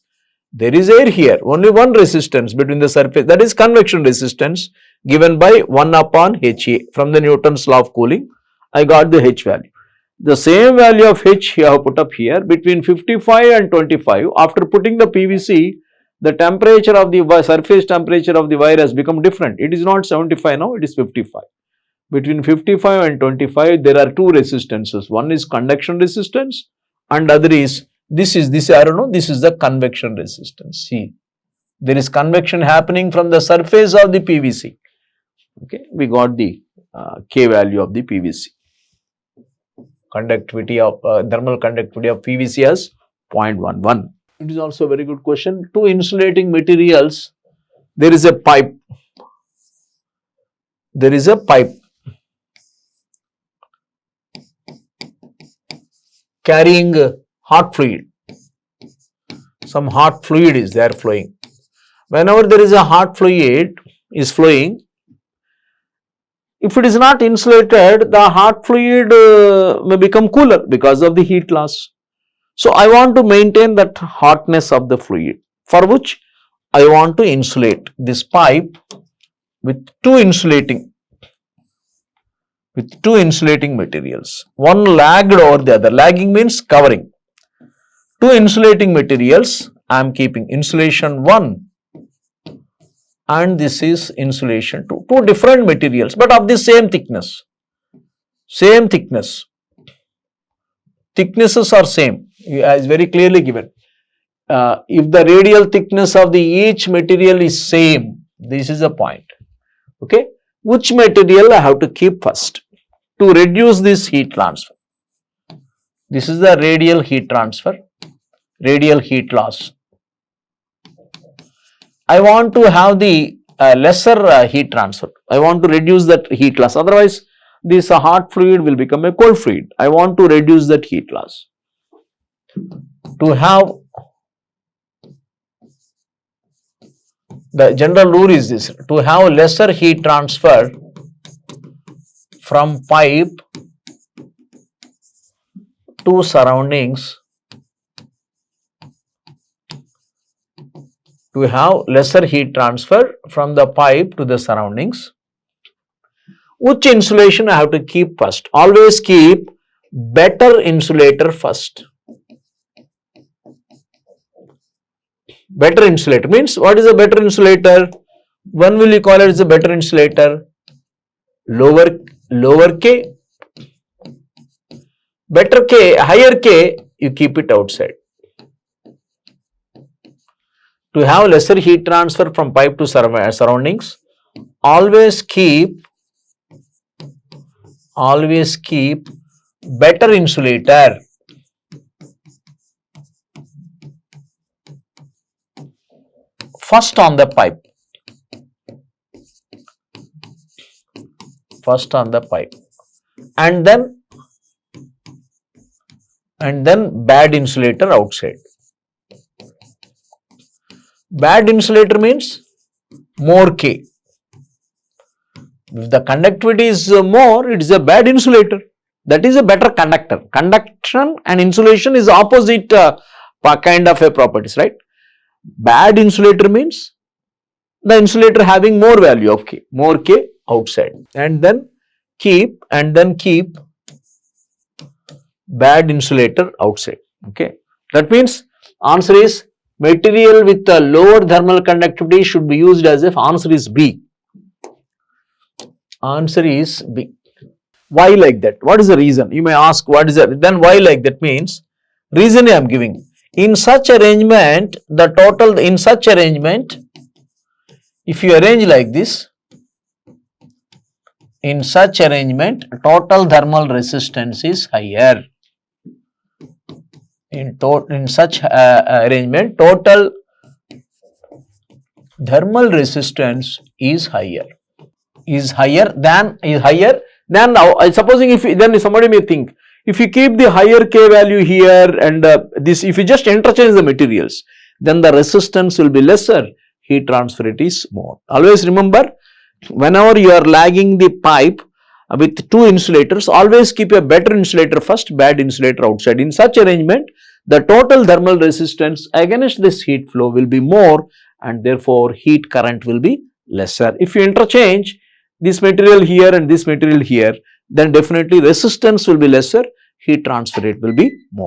There is air here, only one resistance between the surface, that is convection resistance given by 1 upon HA. From the Newton's law of cooling, I got the H value. The same value of H you have put up here between 55 and 25. After putting the PVC, the temperature of the surface temperature of the wire has become different. It is not 75 now, it is 55. Between 55 and 25, there are two resistances. One is conduction resistance and other is this arrow, no, this is the convection resistance. See, there is convection happening from the surface of the PVC. Okay, we got the K value of the PVC. Conductivity of thermal conductivity of PVC as 0.11. It is also a very good question. Two insulating materials, there is a pipe. There is a pipe. carrying hot fluid. Some hot fluid is there flowing. Whenever there is a hot fluid is flowing, if it is not insulated, the hot fluid may become cooler because of the heat loss. So, I want to maintain that hotness of the fluid, for which I want to insulate this pipe with two insulating materials. One lagged over the other. Lagging means covering. Two insulating materials I am keeping, insulation 1 and this is insulation 2. Two different materials but of the same thickness. Same thickness. Thicknesses are same, as very clearly given. If the radial thickness of the each material is same, this is the point. Okay. Which material I have to keep first to reduce this heat transfer? This is the radial heat transfer, radial heat loss. I want to have the lesser heat transfer. I want to reduce that heat loss. Otherwise, this hot fluid will become a cold fluid. I want to reduce that heat loss. To have, the general rule is this, to have lesser heat transfer from pipe to surroundings, to have lesser heat transfer from the pipe to the surroundings, which insulation I have to keep first? Always keep better insulator first. Better insulator means, what is a better insulator? When will you call it as a better insulator? Lower K. Better K, higher K, you keep it outside. To have lesser heat transfer from pipe to surroundings, always keep better insulator. First on the pipe. First on the pipe. And then bad insulator outside. Bad insulator means more K. If the conductivity is more, it is a bad insulator. That is a better conductor. Conduction and insulation is opposite kind of a properties, right? Bad insulator means the insulator having more value of K, more K outside, and then keep bad insulator outside. Okay, that means answer is material with a lower thermal conductivity should be used as if answer is B. Answer is B. Why like that? What is the reason? You may ask what is that? Then why like that means reason I am giving. In such arrangement, if you arrange like this, in such arrangement, total thermal resistance is higher. In such arrangement, total thermal resistance is higher. Then now, supposing then somebody may think, if you keep the higher K value here and this, if you just interchange the materials, then the resistance will be lesser, heat transfer rate is more. Always remember, whenever you are lagging the pipe with two insulators, always keep a better insulator first, bad insulator outside. In such arrangement, the total thermal resistance against this heat flow will be more and therefore heat current will be lesser. If you interchange this material here and this material here, then definitely resistance will be lesser, heat transfer rate will be more.